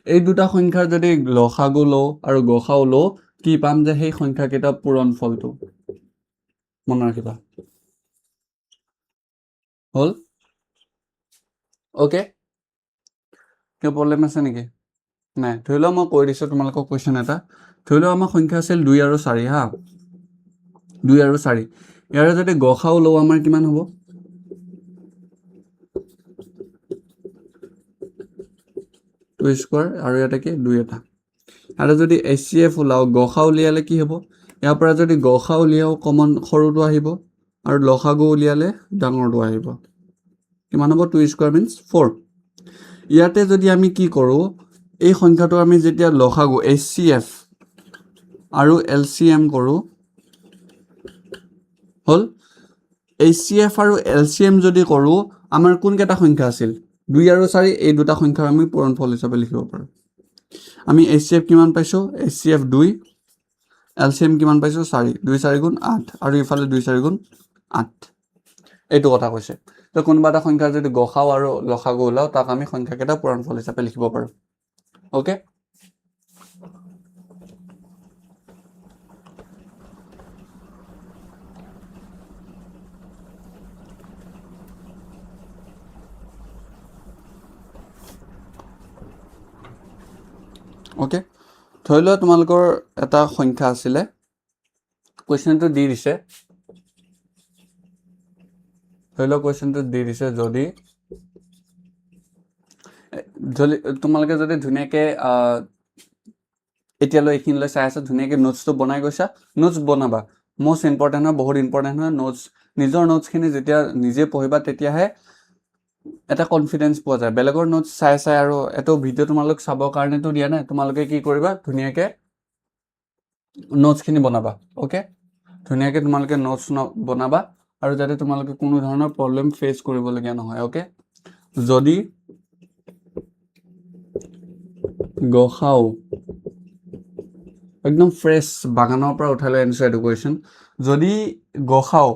এই দুটা সংখ্যাৰ যদি লসাগু লও আৰু গসাও লও কি পাম যে সেই সংখ্যা কেইটা পূৰণফলটো মনত ৰাখিবা হল ওকে কি প্ৰবলেম আছে নেকি নাই ধৰি লও মই কৈ দিছো তোমালোকক কোৱেশ্চন এটা ধৰি লও আমাৰ সংখ্যা আছিল 2 আৰু 4 হা 2 আৰু 4 ইয়াৰে যদি গসাও লও আমাৰ কিমান হ'ব 2 স্কয়াৰ আৰু এটা কি 2 এটা আৰু যদি HCF ওলাও গসা উলিয়ালে কি হ'ব ইয়াৰ পৰা যদি গসা উলিয়াও কমন সৰুটো আহিব আৰু লসাগু উলিয়ালে ডাঙৰটো আহিব কিমান হ'ব 2 স্কয়াৰ means 4 ইয়াতে যদি আমি কি কৰো এই সংখ্যাটো আমি যেতিয়া লসাগু HCF আৰু LCM কৰো হল HCF আৰু LCM যদি কৰো আমাৰ কোন কেটা সংখ্যা আছিল 2 আৰু 4 এই দুটা সংখ্যা আমি পূৰণফল হিচাপে লিখিব পাৰোঁ আমি HCF কিমান পাইছোঁ HCF 2 LCM কিমান পাইছোঁ 4 2 4 গুণ 8 আৰু ইফালে 2 4 গুণ 8 এইটো কথা কৈছে তো কোনোবা এটা সংখ্যাৰ যদি গসাউ আৰু লসাগু ওলাও তাক আমি সংখ্যাকেইটা পূৰণফল হিচাপে লিখিব পাৰোঁ ওকে ওকে ধৰি লোৱা তোমালোকৰ এটা সংখ্যা আছিলে কুৱেশ্যনটো দি দিছে ধৰি লোৱা কুৱেশ্যনটো দি দিছে যদি তোমালোকে যদি ধুনীয়াকৈ এতিয়ালৈ এইখিনিলৈ চাই আছা ধুনীয়াকৈ নোটছটো বনাই গৈছা নোটছ বনাবা most ইম্পৰ্টেণ্ট হয় বহুত ইম্পৰ্টেণ্ট হয় নোটছ নিজৰ নোটছখিনি যেতিয়া নিজে পঢ়িবা তেতিয়াহে এটা কনফিডেন্স পোৱা যায় বেলেগৰ নোটছ চাই চাই আৰু এইটো ভিডিঅ' তোমালোক চাবৰ কাৰণেতো দিয়া নাই তোমালোকে কি কৰিবা ধুনীয়াকৈ নোটছখিনি বনাবা ওকে ধুনীয়াকৈ তোমালোকে নোটছ বনাবা আৰু যাতে তোমালোকে কোনো ধৰণৰ প্ৰব্লেম ফেচ কৰিবলগীয়া নহয় ওকে যদি গসাউ একদম ফ্ৰেছ বাগানৰ পৰা উঠাই লৈ আনিছোঁ এইটো কুৱেশ্যন যদি গসাউ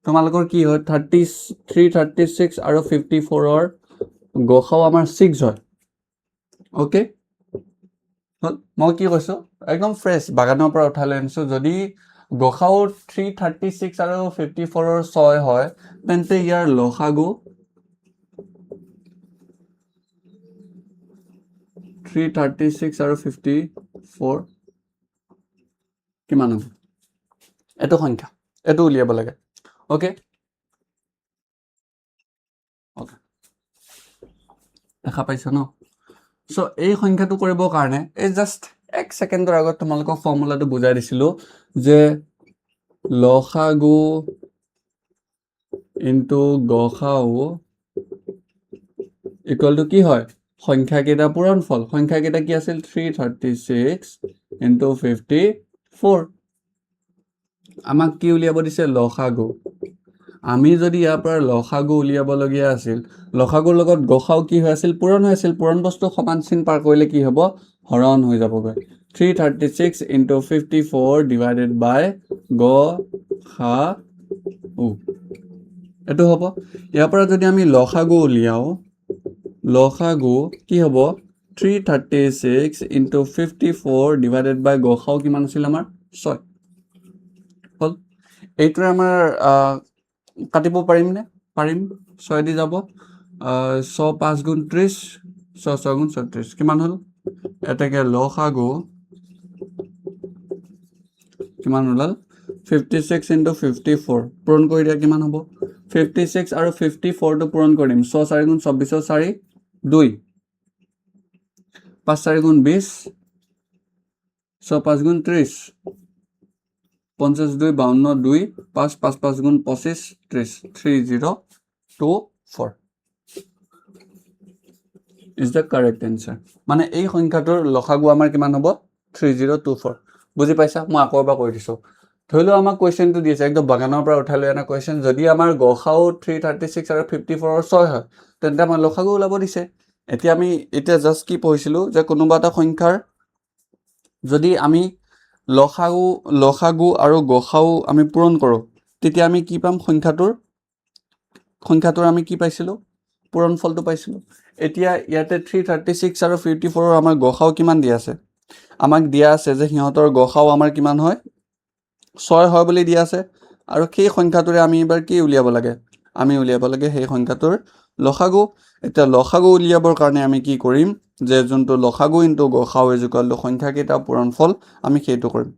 তোমালোকৰ কি হয় 33 36 আৰু 54ৰ গসাউ আমাৰ 6 হয় ওকে মই কি কৈছোঁ একদম ফ্ৰেছ বাগানৰ পৰা উঠাই লৈ আনিছোঁ যদি গসাউ 336 আৰু 54ৰ 6 হয় তেন্তে ইয়াৰ লসাগু 336 আৰু 54 কিমান হ'ব এইটো সংখ্যা এইটো উলিয়াব লাগে ওকে ওকে দেখা পাইছা ন সো এই সংখ্যাটো কৰিবৰ কাৰণে এই জাষ্ট 1 ছেকেণ্ডৰ আগত তোমালোকক ফৰ্মুলাটো বুজাই দিছিলোঁ যে লসাগু ইনটু গসাউ ইকুৱেল টু কি হয় সংখ্যাকেইটা পূৰণফল সংখ্যাকেইটা কি আছিল 336 ইনটু 54 আমাক কি উলিয়াব দিছে লসাগু আমি যদি ইয়াৰ পৰা লসাগু উলিয়াবলগীয়া আছিল লসাগুৰ লগত গসাউ কি হৈ আছিল পূৰণ হৈ আছিল পূৰণ বস্তু সমান চিন পাৰ কৰিলে কি হ'ব হৰণ হৈ যাবগৈ 336 ইনটু 54 ডিভাইডেড বাই গসাউ এইটো হ'ব ইয়াৰ পৰা যদি আমি লসাগু উলিয়াও লসাগু কি হ'ব 336 ইনটু 54 ডিভাইডেড বাই গসাউ কিমান আছিল আমাৰ 6 হ'ল এইটোৰে আমাৰ কাটিব পাৰিমনে পাৰিম 6 দি যাব 6 5 গুণ 30 6 6 গুণ 36 কিমান হ'ল এতেকে লসাগু কিমান ওলাল 56 ইনটু 54 পূৰণ কৰি দিয়া কিমান হ'ব 56 আৰু 54 টো পূৰণ কৰিম 6 4 গুণ 24 4 2 5 4 গুণ 20 6 5 গুণ 30 50 2 52 2 5 5 5 গুণ 25 30 3024 is the correct answer মানে এই সংখ্যাটোৰ লসাগু আমাৰ কিমান হ'ব 3024 বুজি পাইছা মই আকৌ এবাৰ কৈ দিছোঁ ধৰি লও আমাক কুৱেশ্যনটো দিছে একদম বাগানৰ পৰা উঠাই লৈ আনা কুৱেশ্যন যদি আমাৰ গসাউ 336 আৰু 54ৰ 6 হয় তেন্তে আমাৰ লসাগু ওলাব দিছে এতিয়া আমি এতিয়া জাষ্ট কি পঢ়িছিলোঁ যে কোনোবা এটা সংখ্যাৰ যদি আমি লসাগু আৰু গসাউ আমি পূৰণ কৰোঁ তেতিয়া আমি কি পাম সংখ্যাটোৰ আমি কি পাইছিলোঁ পূৰণফলটো পাইছিলোঁ এতিয়া ইয়াতে 336 আৰু 54ৰ আমাৰ গসাউ কিমান দিয়া আছে আমাক দিয়া আছে যে সিহঁতৰ গসাউ আমাৰ কিমান হয় 6 হয় বুলি দিয়া আছে আৰু সেই সংখ্যাটোৰে আমি এবাৰ কি উলিয়াব লাগে আমি উলিয়াব লাগে সেই সংখ্যাটোৰ লসাগু এতিয়া লসাগু উলিয়াবৰ কাৰণে আমি কি কৰিম যে যোনটো লসাগু ইনটু গসাউ ইজ ইকুৱেল টু সংখ্যাকেইটাৰ পূৰণফল আমি সেইটো কৰিম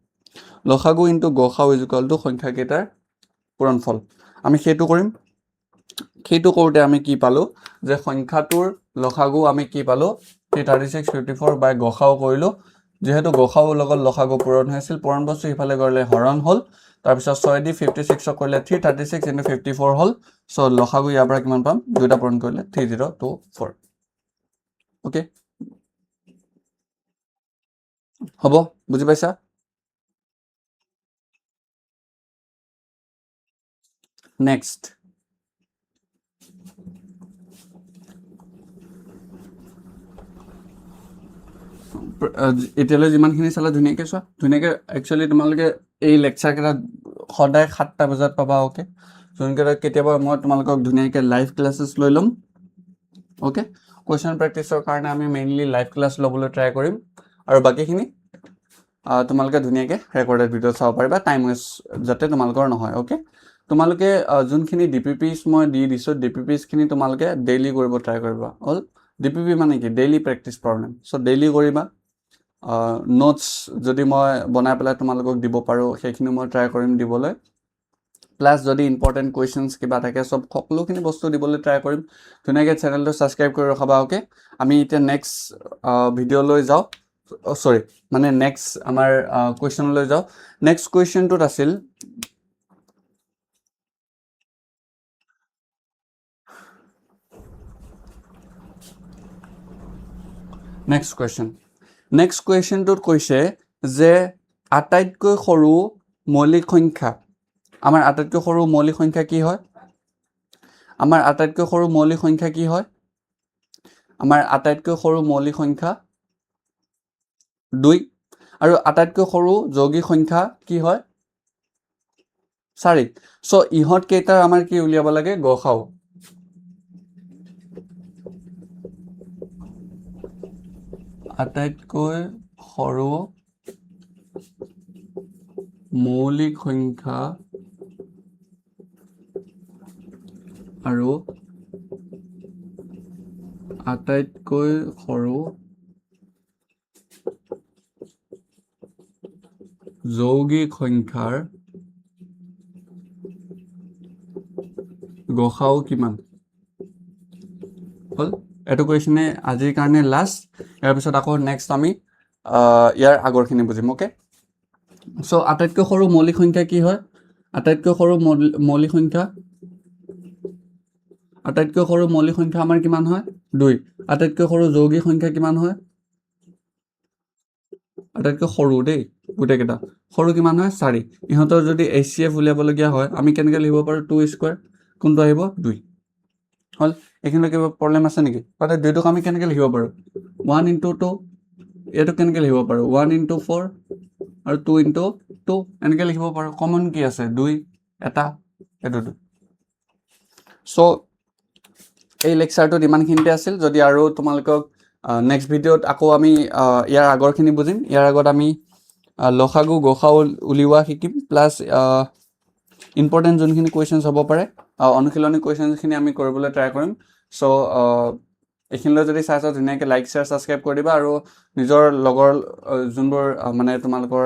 লসাগু ইনটু গসাউ ইজ ইকুৱেল টু সংখ্যাকেইটাৰ পূৰণফল আমি সেইটো কৰিম সেইটো কৰোঁতে আমি কি পালোঁ যে সংখ্যাটোৰ লসাগু আমি কি পালোঁ 336 54 বাই গসাউ কৰিলোঁ যেহেতু গসাউৰ লগত লসাগু পূৰণ হৈছিল পূৰণ বস্তু ইফালে গ'লে হৰণ হ'ল তাৰপিছত 6 দি 56 কৰিলে 336 ইনটু 54 হ'ল সো লসাগু ইয়াৰ পৰা কিমান পাম দুটা পূৰণ কৰিলে 3024 ওকে হ'ব বুজি পাইছা নেক্সট এতিয়ালৈ যিমানখিনি চালা ধুনীয়াকৈ চোৱা, ধুনীয়াকৈ একচুৱেলি তোমালোকে এই লেকচাৰকেইটা সদায় 7টা বজাত পাবা। অ'কে, যোনকেইটা কেতিয়াবা মই তোমালোকক ধুনীয়াকৈ লাইভ ক্লাছেছ লৈ ল'ম। অ'কে, কুৱেশ্যন প্ৰেক্টিছৰ কাৰণে আমি মেইনলি লাইভ ক্লাছ ল'বলৈ ট্ৰাই কৰিম, আৰু বাকীখিনি তোমালোকে ধুনীয়াকৈ ৰেকৰ্ডেড ভিডিঅ' চাব পাৰিবা, টাইম ৱেষ্ট যাতে তোমালোকৰ নহয়। অ'কে, তোমালোকে যোনখিনি DPPs মই দি দিছোঁ, DPPsখিনি তোমালোকে ডেইলি কৰিব ট্ৰাই কৰিবা। হ'ল, DPP মানে কি? Daily practice problem. So' daily কৰিবা। নোটছ যদি মই বনাই পেলাই তোমালোকক দিব পাৰোঁ, সেইখিনি মই ট্ৰাই কৰিম দিবলৈ। প্লাছ যদি ইম্পৰ্টেণ্ট কুৱেশ্যনছ কিবা থাকে, সকলোখিনি বস্তু দিবলৈ ট্ৰাই কৰিম। ধুনীয়াকৈ চেনেলটো ছাবস্ক্ৰাইব কৰি ৰখাবা। অ'কে, আমি এতিয়া নেক্সট ভিডিঅ'লৈ যাওঁ, চৰি মানে নেক্সট আমাৰ কুৱেশ্যনলৈ যাওঁ। নেক্সট কুৱেশ্যনটোত আছিল নেক্সট কুৱেশ্যনটোত কৈছে যে আটাইতকৈ সৰু মৌলিক সংখ্যা, আমাৰ আটাইতকৈ সৰু মৌলিক সংখ্যা কি হয়? আমাৰ আটাইতকৈ সৰু মৌলিক সংখ্যা কি হয়? আমাৰ আটাইতকৈ সৰু মৌলিক সংখ্যা 2, আৰু আটাইতকৈ সৰু যৌগিক সংখ্যা কি হয়? 4। চ' ইহঁত কেইটাৰ আমাৰ কি উলিয়াব লাগে? গসাউ। আটাইতকৈ সৰু মৌলিক সংখ্যা আৰু আটাইতকৈ সৰু যৌগিক সংখ্যাৰ গসাউ কিমান? হ'ল, এইটো কুৱেশ্যনে আজিৰ কাৰণে লাষ্ট। ইয়াৰ পিছত আকৌ নেক্সট আমি ইয়াৰ আগৰখিনি বুজিম। অ'কে, চ' আটাইতকৈ সৰু মৌলিক সংখ্যা কি হয়? আটাইতকৈ সৰু মৌলিক সংখ্যা আমাৰ কিমান হয়? 2। আটাইতকৈ সৰু যৌগিক সংখ্যা কিমান হয়? আটাইতকৈ সৰু দেই, গোটেইকেইটা সৰু কিমান হয়? 4। ইহঁতৰ যদি HCF উলিয়াবলগীয়া হয়, আমি কেনেকৈ লিখিব পাৰোঁ? 2²। কোনটো আহিব? 2। হ'ল, এইখিনিলৈ কিবা প্ৰব্লেম আছে নেকি? মানে 2টোক আমি কেনেকৈ লিখিব পাৰোঁ? 1 × 2। এইটো কেনেকৈ লিখিব পাৰোঁ? 1 × 4 আৰু 2 × 2 এনেকৈ লিখিব পাৰোঁ। কমন কি আছে? 2 এটা, এইটো 2। চ' এই লেকচাৰটোত ইমানখিনিতে আছিল। যদি আৰু তোমালোকক নেক্সট ভিডিঅ'ত আকৌ আমি ইয়াৰ আগৰখিনি বুজিম। ইয়াৰ আগত আমি লসাগু গসাউ উলিওৱা শিকিম, প্লাছ ইম্পৰ্টেণ্ট যোনখিনি কুৱেশ্যনছ হ'ব পাৰে, অনুশীলনী কুৱেশ্যনছখিনি আমি কৰিবলৈ ট্ৰাই কৰিম। চ' এইখিনিলৈ যদি চাইছা, ধুনীয়াকৈ লাইক শ্বেয়াৰ ছাবস্ক্ৰাইব কৰি দিবা, আৰু নিজৰ লগৰ যোনবোৰ মানে তোমালোকৰ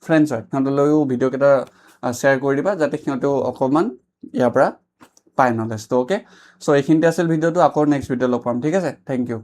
ফ্ৰেণ্ডছ হয়, সিহঁতলৈও ভিডিঅ'কেইটা শ্বেয়াৰ কৰি দিবা, যাতে সিহঁতেও অকণমান ইয়াৰ পৰা পায় নলেজটো। অ'কে, চ' এইখিনিতে আছিল ভিডিঅ'টো। আকৌ নেক্সট ভিডিঅ' লগ পাম। ঠিক আছে, থেংক ইউ।